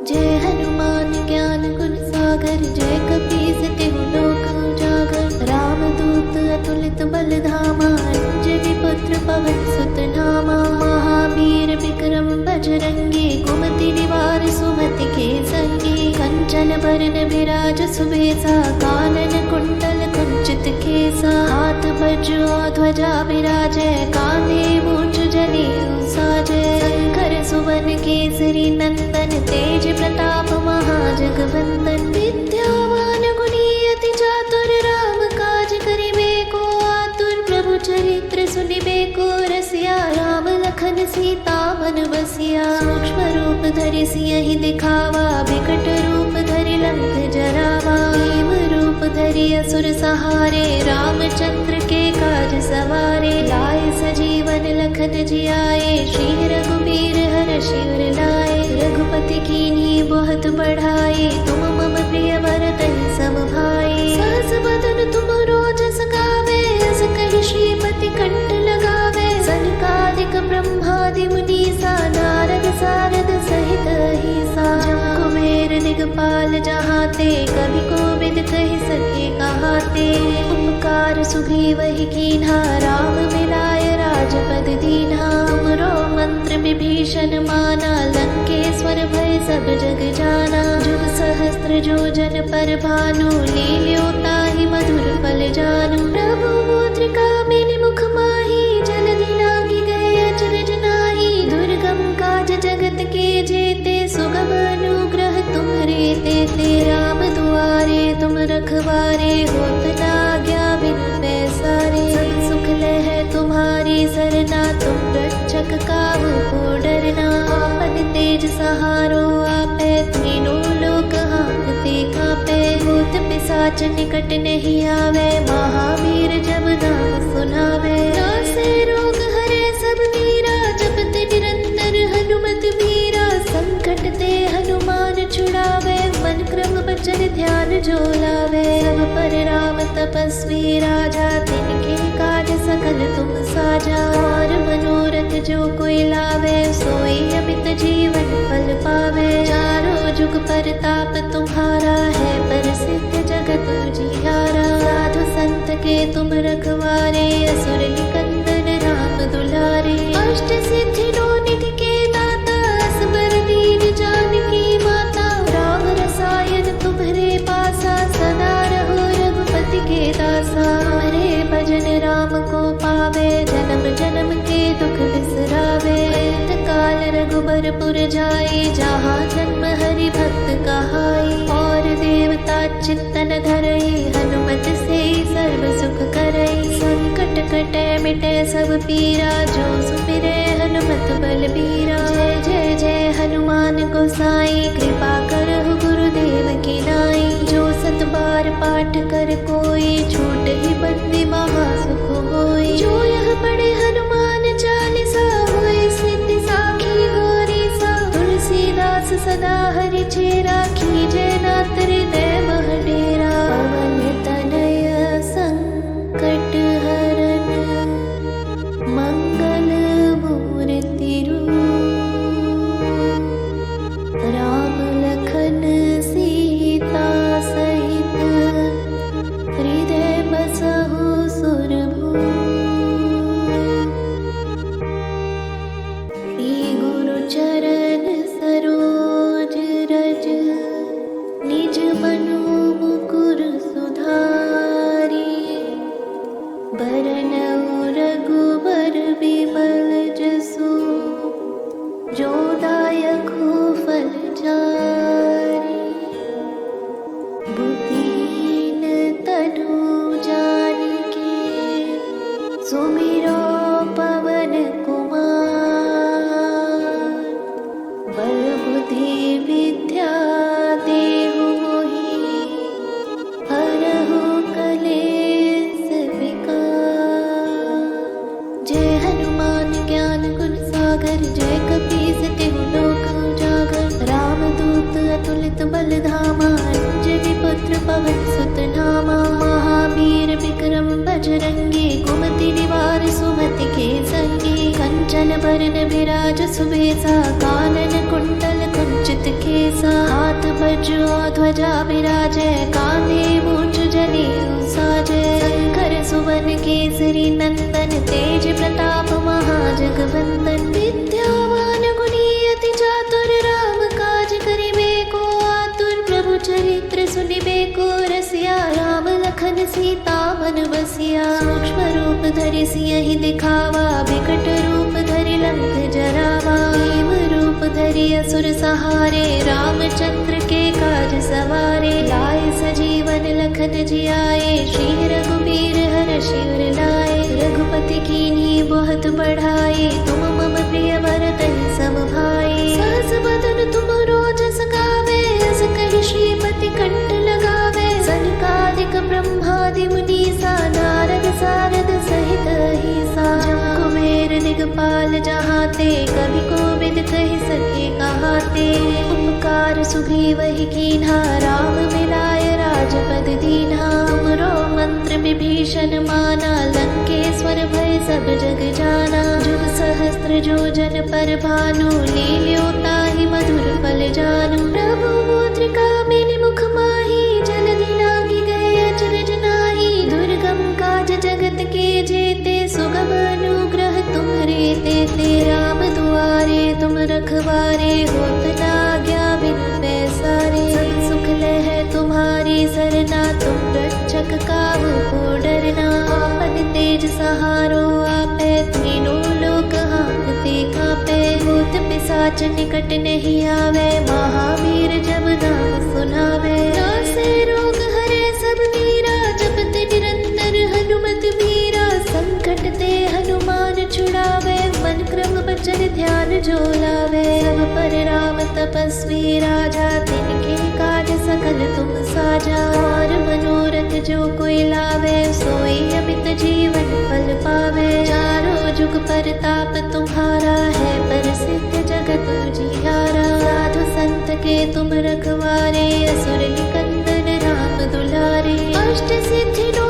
जय हनुमान ज्ञान गुण सागर, जय कपीस तिहु लोक उजागर। रामदूत अतुलित बल धामा, अंजनी पुत्र पवन सुत नामा। महावीर विक्रम बजरंगी, कुमति निवार सुमति के संगी। कंचन बरन विराज सुबेसा, कानन कुंडल कुंचित केसा। हाथ वज्र ध्वजा विराजय, कांधे मूंछ जनेऊ साजय। शंकर सुवन केसरी नंदन, तेज प्रताप महाजगवंदन। विद्यावान गुणी अति चातुर, राम काज करिबे को आतुर। प्रभु चरित्र सुनिबे को रसिया, राम लखन सीता मन बसिया। सूक्ष्म रूप धरि सियहि दिखावा, बिकट रूप धरि लंक जरावा। भीम रूप धरि असुर सहारे, रामचंद्र के काज सवारे। लाए सजीवन लखन जियाए, श्री रघुबीर हरषि उर लाए। रघुपति कीन्ही बहुत बढ़ाई, तुम मम प्रिय भरतहि सम भाई। सहस बदन तुम रोजस गावे, अस कहि श्रीपति कंठ लगावे। सनकादिक ब्रह्मादि मुनीसा, नारद सारद सहित अहिसा। जम कुबेर दिगपाल जहाते, कवि कोविद कहि सके कहाते। उपकार सुग्रीवहि कीन्हा, राम मिलाय राजपद दीन्हा। तुमरो मंत्र विभीषण माना, लंकेश्वर भय सब जग जाना। जुग सहस्त्र जो जन पर भानु, लील्यो ताहि मधुर फल जानू। प्रभु मुद्रिका मेलि मुख माहि, जलधि लांघि गए अचरज नाहि। दुर्गम काज जगत के जेते, सुगम अनुग्रह तुम्हरे तेते। राम दुआरे तुम रखवारे, होत न आज्ञा बिनु पैसारे। सब सुख लहै तुम्हारी सरना, तुम रक्षक काहू को डरना। आपन तेज सहारो आपै, तीनों लोक हांकते कांपै। भूत पिशाच निकट नहीं आवे, महावीर जब नाम सुनावे। नासे रोग हरे सब वीरा, जपत निरंतर हनुमत वीरा। संकट ते हनुमान छुड़ावे, मन क्रम बचन ध्यान जो लावे। सब पर राम तप तपस्वी राजा, तिनके काज सकल तुम साजा। और मनोरथ जो कोई लावे, सोई अमित जीवन फल पावे। चारों जुग परताप तुम्हारा है, प्रसिद्ध जगत उजियारा। साधु संत के तुम रखवारे, असुर निकंदन राम दुलारे। अष्ट सिद्धि नौ निधि के दाता, असबर दीन जानकी माता। राम रसायन तुम्हारे पासा, सदा रहो रघुपति के दासा। हरे भजन राम को पावे, जन्म जन्म के दुख बिसरावे। अंत काल रघुबरपुर जाए, जहाँ जन्म हरि भक्त कहाई। और देवता चित्तन धरई, हनुमत से सर्व सुख करई। संकट कटे मिटे सब पीरा, जो सुमिरे हनुमत बलबीरा। जय जय जय हनुमान गोसाई, कृपा करहु गुरुदेव की नाई। जो सत बार पाठ कर कोई, छूट ही बंदी महा सुख होई। जो यह पढ़े हनुमान चालीसा, होय सिद्धि साखी गौरी सा। तुलसीदास सदा हरि चेरा, कीजय नाथ हृदय मह डेरा। पवन तनय संकट हरन, मंगल मूर्ति रूप। राम लखन सीता सहित, हृदय बसहु सुरभूप। श्री गुरु चरण सरोज रज, निज मनु मुकुर सुधारी। बरनउँ रघुबर बिमल जसु, जो दायकु फल चारि। बुद्धिहीन तनु जानिके, सुमिरो पवन कुमार। बल बुद्धि विद्या देहु मोहि, हरहु कलेस विकार। जय हनुमान ज्ञान गुण सागर, जय कपीस तिहु लोक उजागर। रामदूत अतुलित बल धामा, अंजनी पुत्र पवन सुत नामा। महावीर विक्रम बजरंगी, कुमति निवार सुमति के संगी। कंचन बरन विराज सुबेसा, कानन कुंडल कुंचित केसा। हाथ वज्र ध्वजा विराजय, कांधे मूंछ जनेऊ साजय। शंकर सुवन केसरी नंदन, तेज प्रताप महाजगवंदन। विद्यावान गुणी अति चातुर, राम काज करिबे को आतुर। प्रभु चरित्र सुनिबे को रसिया, राम लखन सीता मन बसिया। सूक्ष्म रूप धरि सियहि दिखावा, बिकट रूप धरि लंक जरावा। भीम रूप धरि असुर सहारे, रामचंद्र के काज सवारे। लाए सजीवन लखन जियाए, श्री रघुबीर हरषि उर लाए। रघुपति कीन्ही बहुत बढ़ाई, तुम मम प्रिय भरतहि सम भाई। सहस बदन तुम रोजस गावे, अस कहि श्रीपति कंठ लगावे। सनकादिक ब्रह्मादि मुनीसा, नारद सारद सहित अहिसा। जम कुबेर दिगपाल जहाते, कवि कोविद कहि सके कहाते। उपकार सुग्रीवहि कीन्हा, राम मिलाय राजपद दीन्हा। तुमरो मंत्र विभीषण माना, लंकेश्वर भय सब जग जाना। जुग सहस्त्र जो जन पर भानु, लील्यो ताहि मधुर फल जानू। प्रभु मुद्रिका मेलि मुख माहि, जलधि लांघि गए अचरज नाहि। दुर्गम काज जगत के जेते, सुगम अनुग्रह तुम्हरे तेते। राम दुआरे तुम रखवारे, होत न आज्ञा बिनु पैसारे। सब सुख लहै तुम्हारी सरना, तुम रक्षक काहू को डरना। आपन तेज सहारो आपै, तीनों लोक हांकते कांपै। भूत पिशाच निकट नहीं आवे, महावीर जब नाम सुनावे। नासे रोग हरे सब वीरा, जपत निरंतर हनुमत वीरा। संकट ते हनुमान छुड़ावे, मन क्रम बचन ध्यान जो लावे। सब पर राम तपस्वी राजा, तिनके काज सकल तुम साजा। और मनोरथ जो कोई लावे, सोई अमित जीवन फल पावे। चारों जुग परताप तुम्हारा है, प्रसिद्ध जगत उजियारा। साधु संत के तुम रखवारे, असुर निकंदन राम दुलारे। अष्ट सिद्धि नौ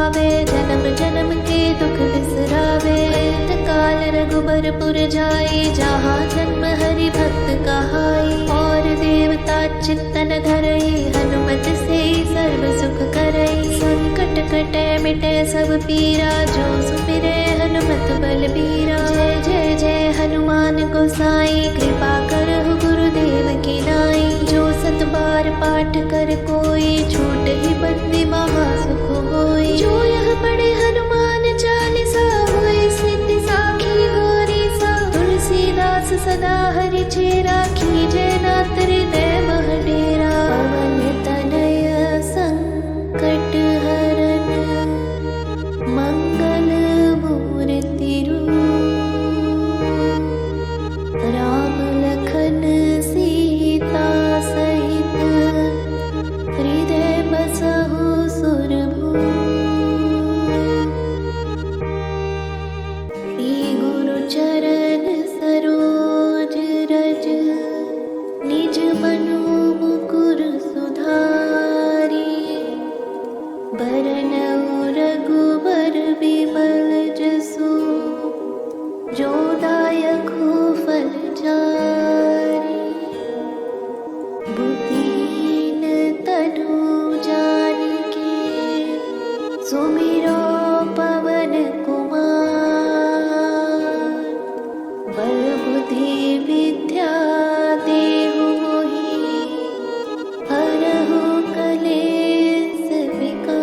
पावे, जन्म जन्म के दुख बिसरावे। अंत काल रघुबरपुर जाए, जहाँ जन्म हरि भक्त कहाई। और देवता चित्तन धरई, हनुमत से सर्व सुख करई। संकट कटे मिटे सब पीरा, जो सुमिरे हनुमत बलबीरा। जय जय जय हनुमान गोसाई, कृपा करहु गुरुदेव की नाई। जो सत बार पाठ कर कोई, छूट ही बंदी महा सुख होई। जो यह पढ़े हनुमान चालीसा, होय सिद्धि साखी गौरी सा। तुलसीदास सदा हरि चेरा, कीजय नाथ हृदय मह डेरा। पवन तनय संकट हरन, मंगल मूर्ति रूप। राम लखन सीता सहित, हृदय बसहु सुरभूप। श्री गुरु चरण सरोज रज, निज मनु मुकुर सुधारी। बरनउँ रघुबर बिमल जसु, जो दायकु फल चारि। बुद्धिहीन तनु जानिके, सुमिरो पवन कुमार। बल बुद्धि विद्या देहु मोहि, हरहु कलेस विकार।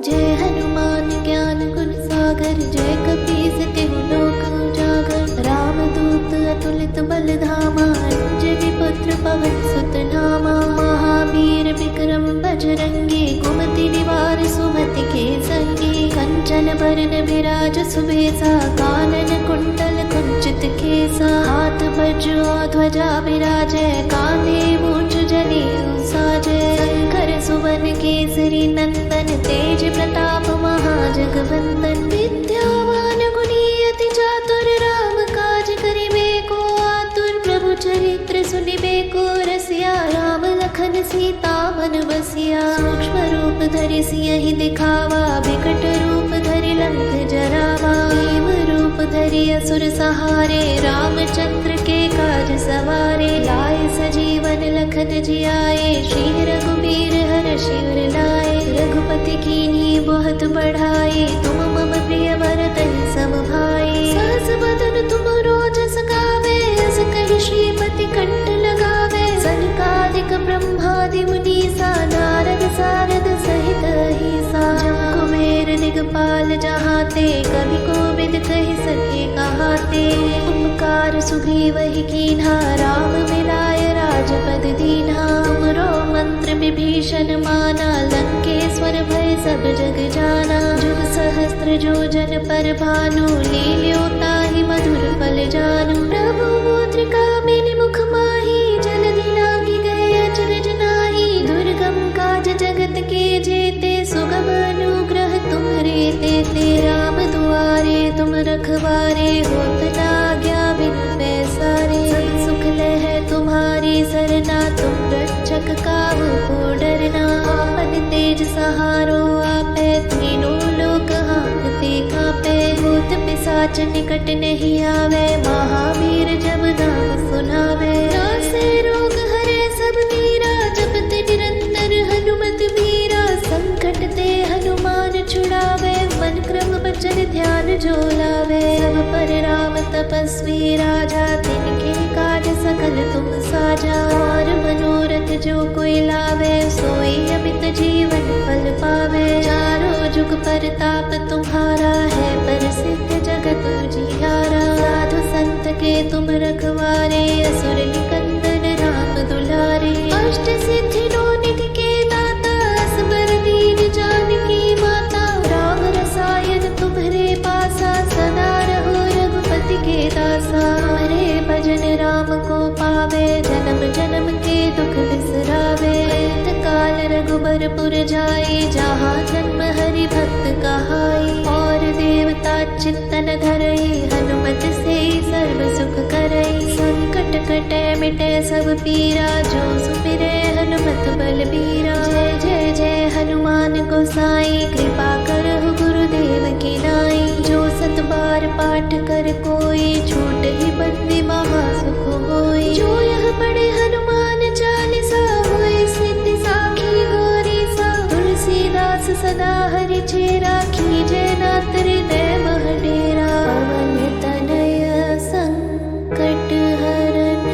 जय हनुमान ज्ञान गुण सागर, जय कपीस तिहु लोक उजागर। रामदूत अतुलित बल धामा, अंजनी पुत्र पवन सुत नामा। महावीर विक्रम बजरंगी, कुमति निवार सुमति के संगी। कंचन बरन बिराज सुबेसा, कानन कुंडल कुंचित केसा। हाथ वज्र ध्वजा विराजै, कांधे मूंछ जनेऊ साजै। शंकर सुवन केसरी नंदन, तेज प्रताप महाजगवंदन। विद्यावान गुणी अति चातुर, राम काज करिबे को आतुर। प्रभु चरित्र सुनिबे को रसिया, राम लखन सीता मन बसिया। सूक्ष्म रूप धरि सियहि दिखावा, बिकट रूप धरि लंक जरावा। भीम रूप धरि असुर सहारे, रामचंद्र के काज सवारे। लाए सजीवन लखन जियाए, श्री रघुबीर हरषि उर लाए। रघुपति कीन्ही बहुत बढ़ाई, तुम मम प्रिय भरतहि सम भाई। सहस बदन तुम रोजस गावे, अस कहि श्रीपति कंठ लगावे। सनकादिक ब्रह्मादि मुनीसा, नारद सारद सहित अहिसा। जम कुबेर दिगपाल जहाते, कवि कोविद कहि सके कहाते। उपकार सुग्रीवहि कीन्हा, राम मिलाय राजपद दीन्हा। तुमरो मंत्र विभीषण माना, लंकेश्वर भय सब जग जाना। जुग सहस्त्र जो जन पर भानु, लील्यो ताहि मधुर फल जानू। प्रभु मुद्रिका मेलि मुख माहि, जलधि लांघि गए अचरज नाहि। दुर्गम काज जगत के जेते, सुगम अनुग्रह तुम्हरे तेते। राम दुआरे तुम रखवारे, होत न आज्ञा बिनु पैसारे। सब सुख लहै तुम्हारी सरना, तुम रक्षक काहू को डरना। आपन तेज सहारो आपै, तीनों लोक हांकते कांपै। भूत पिशाच निकट नहीं आवे, महावीर जब नाम सुनावे। नासे रोग हरै सब पीरा, जपत निरंतर हनुमत बीरा। संकट ते हनुमान छुड़ावे, मन क्रम बचन ध्यान जो लावे। सब पर राम तपस्वी राजा, तिनके काज सकल तुम साजा। और मनोरथ जो कोई लावे, सोई अमित जीवन फल पावे। चारों जुग परताप तुम्हारा है, प्रसिद्ध जगत उजियारा। साधु संत के तुम रखवारे, असुर निकंदन राम दुलारे। अष्ट सिद्धि नौ निधि के दाता, असबर दीन जानकी माता। राम रसायन तुम्हरे पासा, सदा रहो रघुपति के दासा। हरे भजन राम को पावे, जन्म जन्म के दुख बिसरावे। अंत काल रघुबरपुर जाए, जहाँ जन्म हरि भक्त कहाई। और देवता चित्तन धरई, हनुमत से सर्व सुख करई। संकट कटे मिटे सब पीरा, जो सुमिरे हनुमत बलबीरा। जय जय जय हनुमान गोसाई कृपा करहु गुरुदेव की नाई। जो सत बार पाठ कर कोई छूट ही बंदी महा सुख होई। जो यह पढ़े हनुमान चालीसा होय सिद्धि साखी गौरी सा। तुलसीदास सदा हरि चेरा कीजे नाथ हृदय मह डेरा। पवन तनय संकट हरन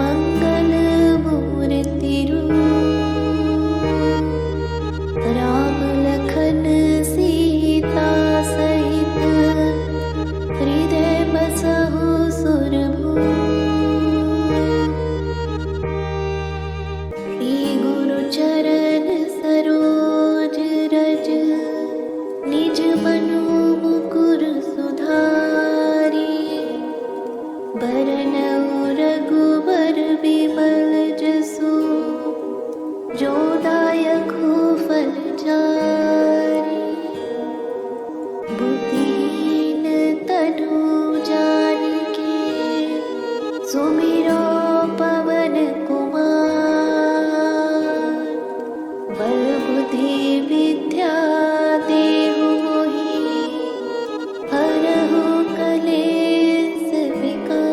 मंगल मूर्ति रूप। राम लखन सीता सहित हृदय बसहु सुरभूप। श्री गुरु चरण सरोज रज निज मनु मुकुर सुधारी। बरनउँ रघुबर बिमल जसु जो दायकु फल चारि। बुद्धिहीन तनु जानिके सुमिरो पवन कुमार। बल बुद्धि विद्या देहु मोहि हरहु कलेस विकार।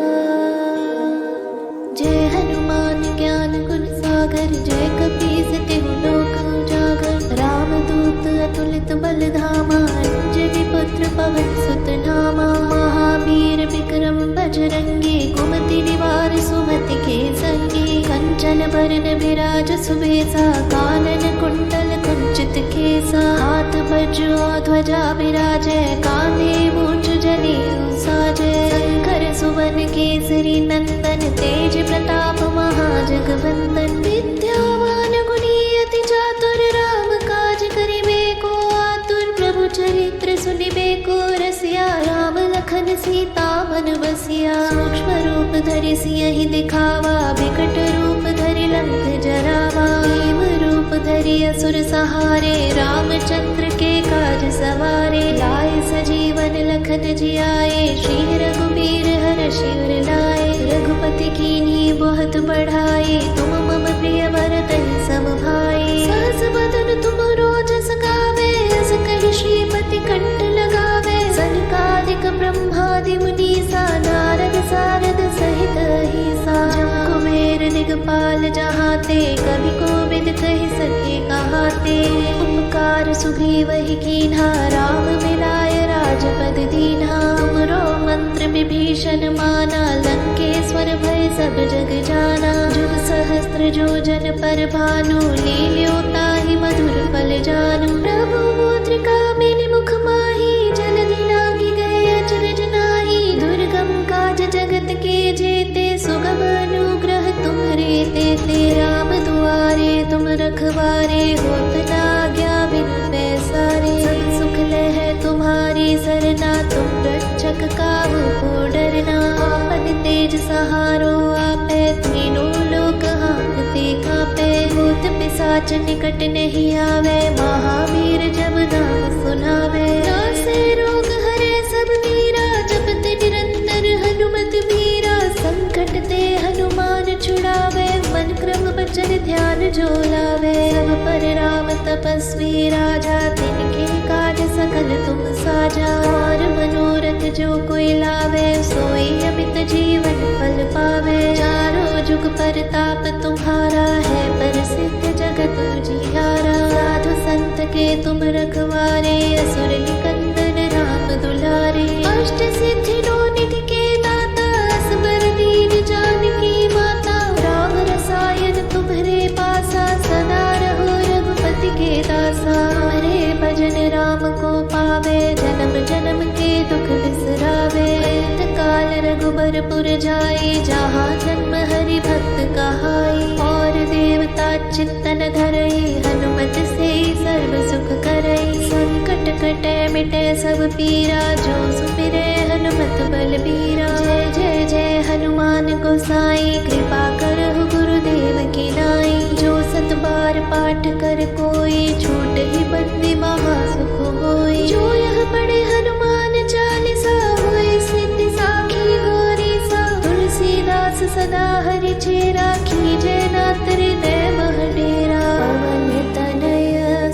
जय हनुमान ज्ञान गुण सागर जय कपीस तिहु लोक उजागर। रामदूत अतुलित बल धामा अंजनी पुत्र पवन सुत नामा। महावीर विक्रम बजरंगी कुमति निवार सुमति के संगी। कंचन बरन विराज सुबेसा कानन कुंडल कुंचित केसा। हाथ वज्र ध्वजा विराजय कांधे मूंज जनेऊ साजय। शंकर सुवन केसरी नंदन तेज प्रताप महाजगवंदन। विद्यावान गुणी अति चातुर राम काज करिबे को आतुर। प्रभु चरित्र सुनिबे को रसिया राम लखन सीता मन बसिया। सूक्ष्म रूप धरि सियहि दिखावा विकट रूप धरि लंक जरावा। भीम रूप धरि असुर सहारे रामचंद्र के काज सवारे। लाए सजीवन लखन जियाए श्री रघुबीर हरषि उर लाए। रघुपति कीन्ही बहुत बढ़ाए तुम मम प्रिय भरतहि सम भाई। सहस बदन तुम रोजस गावे अस कहि श्रीपति कंठ लगावे। सनकादिक ब्रह्मादि मुनीसा नारद सारद सहित अहिसा। जम कुबेर दिगपाल जहाते कवि कोविद कहि सके कहाते। उपकार सुग्रीवहि कीन्हा राम मिलाय राजपद दीन्हा। तुमरो मंत्र विभीषण माना लंकेश्वर भय सब जग जाना। जुग सहस्त्र जो जन पर भानु लील्यो ताहि मधुर फल जानू। प्रभु मुद्रिका मेलि मुख माहि जलधि लांघि गए अचरज नाहि। दुर्गम काज जगत के जेते सुगम अनुग्रह तुम्हरे तेते। राम दुआरे तुम रखवारे होत न आज्ञा बिनु पैसारे। सब सुख लह तुम्हारी सरना तुम रक्षक काहू को डरना। आपन तेज सहारो आपै तीनों लोक हांकते कांपै। भूत पिशाच निकट नहीं आवे महावीर जब नाम सुनावे। नासे रोग हरे सब वीरा जपत निरंतर हनुमत वीरा। संकट ते हनुमान छुड़ावे मन क्रम बचन ध्यान जो लावे। सब पर राम तपस्वी राजा तिनके काज सकल तुम साजा। और मनोरथ जो कोई लावे सोई अमित जीवन फल पावे। चारों जुग परताप तुम्हारा है प्रसिद्ध जगत उजियारा। साधु संत के तुम रखवारे असुर निकंदन राम दुलारे। अष्ट सिद्धि नौ निधि के दाता असबर दीन जानकी माता। राम रसायन तुम्हरे पासा सदा रहो रघुपति के दासा। हरे भजन राम को पावे जन्म जन्म के दुख बिसरावे। अंत काल रघुबरपुर जाए जहाँ जन्म हरि भक्त कहाई। और देवता चित्तन धरई हनुमत से सर्व सुख करई। संकट कटे मिटे सब पीरा जो सुमिरे हनुमत बलबीरा। जय जय जय हनुमान गोसाई कृपा करहु गुरुदेव की नाई। जो सत बार पाठ कर कोई छूट ही बंदी महा सुख होई। जो यह पढ़े हनुमान चालीसा होय सिद्धि साखी गौरी सा। तुलसीदास सदा हरि चेरा कीजे नाथ हृदय मह डेरा। पवन तनय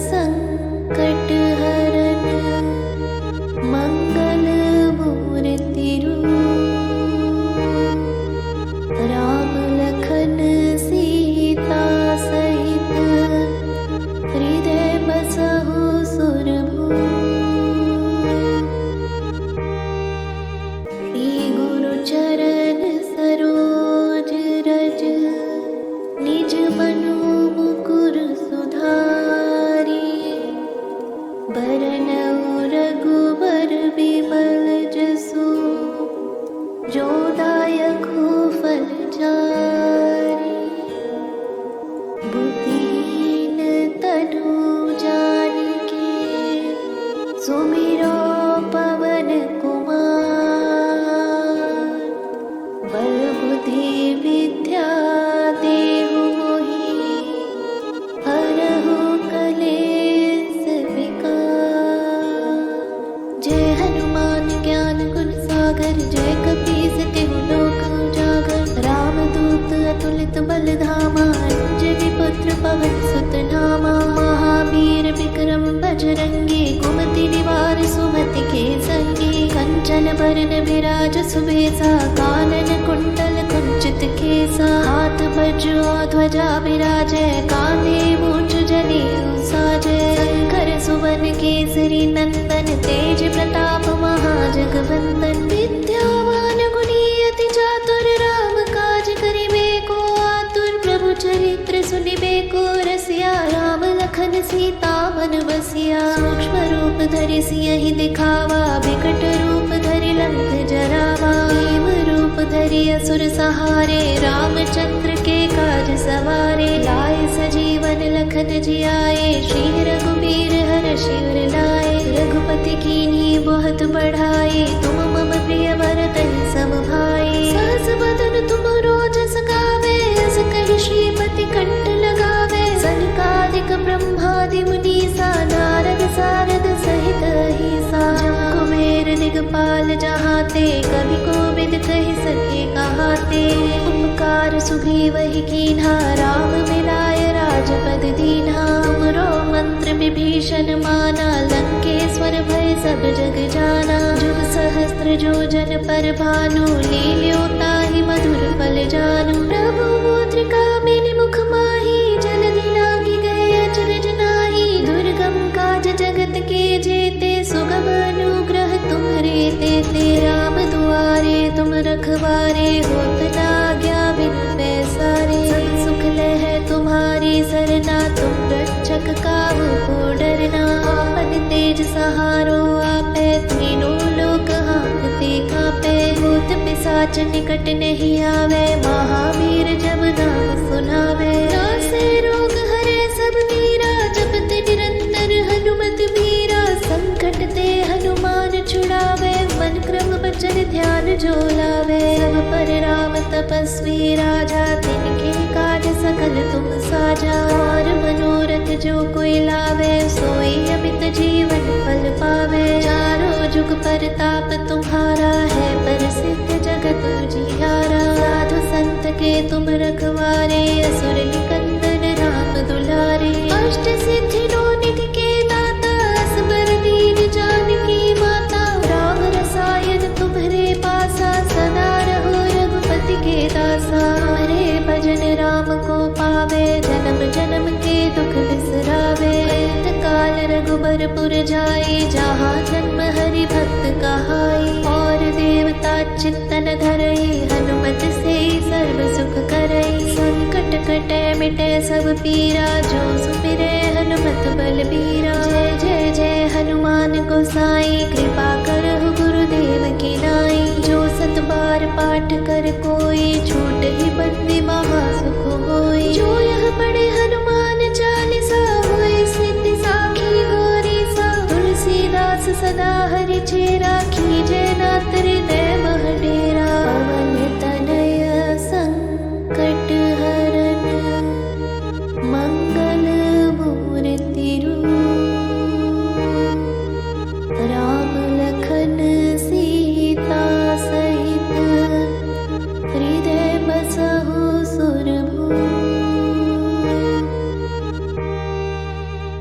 सुमिरो पवन कुमार, बल बुद्धि विद्या देहु मोहि, हरहु कलेश विकार। जय हनुमान ज्ञान गुण सागर, जय कपीस तिहु लोक उजागर। रामदूत अतुलित बल धामा, अंजनी पुत्र पवन सुत नामा। महावीर विक्रम बजरंगी, कुमति निवार सुमति के संगी। कंचन बरन विराज सुबेसा, कानन कुंडल कुंचित केसा। हाथ वज्र ध्वजा विराजै, कांधे मूंज जनेऊ साजै। शंकर सुवन केसरी नंदन, तेज प्रताप महाजगवंदन। विद्यावान गुणी अति चातुर, राम काज करिबे को आतुर। प्रभु चरित्र सुनिबे को रसिया, राम लखन सीता मन बसिया। सूक्ष्म रूप धरि सियहि दिखावा, बिकट रूप धरि लंक जरावा। भीम रूप धरि असुर सहारे, रामचंद्र के काज सवारे। लाए सजीवन लखन जियाए, श्री रघुबीर हरषि उर लाए। रघुपति कीन्ही बहुत बढ़ाए, तुम मम प्रिय भरतहि सम भाई। सहस बदन तुम रोजस गावे, अस कहि श्रीपति कंठ लगावे। सनकादिक ब्रह्मादि मुनीसा, नारद सारद सहित अहिसा। जम कुबेर दिगपाल जहाते, कवि कोविद कहि सके कहाते। उपकार सुग्रीवहि कीन्हा, राम मिलाय राजपद दीन्हा। तुमरो मंत्र विभीषण माना, लंकेश्वर भय सब जग जाना। जुग सहस्त्र जो जन पर भानु, लील्यो ताहि मधुर फल जानू। प्रभु मुद्रिका मेलि मुख माहि, जलधि लांघि गए अचरज नाहि। दुर्गम काज जगत के जेते, सुगम अनुग्रह तुम्हरे तेते। राम दुआरे तुम रखवारे, होत न आज्ञा बिनु पैसारे। सब सुख लहै तुम्हारी सरना, तुम रक्षक काहू को डरना। आपन तेज सहारो आपै, तीनों लोक हांकते कांपै। भूत पिशाच निकट नहीं आवे, महावीर जब नाम सुनावे। नासे रोग हरै सब पीरा, जपत निरंतर हनुमत वीरा। संकट ते हनुमान छुड़ावे, मन क्रम वचन ध्यान जो लावे। सब पर राम तपस्वी राजा, तिनके काज सकल तुम साजा। और मनोरथ जो कोई लावे, सोई अमित जीवन फल पावे। चारों जुग परताप तुम्हारा है, प्रसिद्ध जगत उजियारा। साधु संत के तुम रखवारे, असुर निकंदन राम दुलारे। अष्ट सिद्धि नौ निधि के दाता, असबर दीन जानकी माता। राम रसायन तुम्हरे पासा, सदा रहो रघुपति के दासा। तुम्हारे भजन राम को पावे, जन्म जन्म के दुख बिसरावे। अंत काल रघुबरपुर जाए, जहाँ जन्म हरि भक्त कहाई। और देवता चित्तन धरई, हनुमत से सर्व सुख करई। संकट कटे मिटे सब पीरा, जो सुमिरै हनुमत बलबीरा। जय जय जय हनुमान गोसाई, कृपा करहु गुरुदेव की नाई। जो सत बार पाठ कर कोई, छूट ही बंदी महा सुख होई। जो यह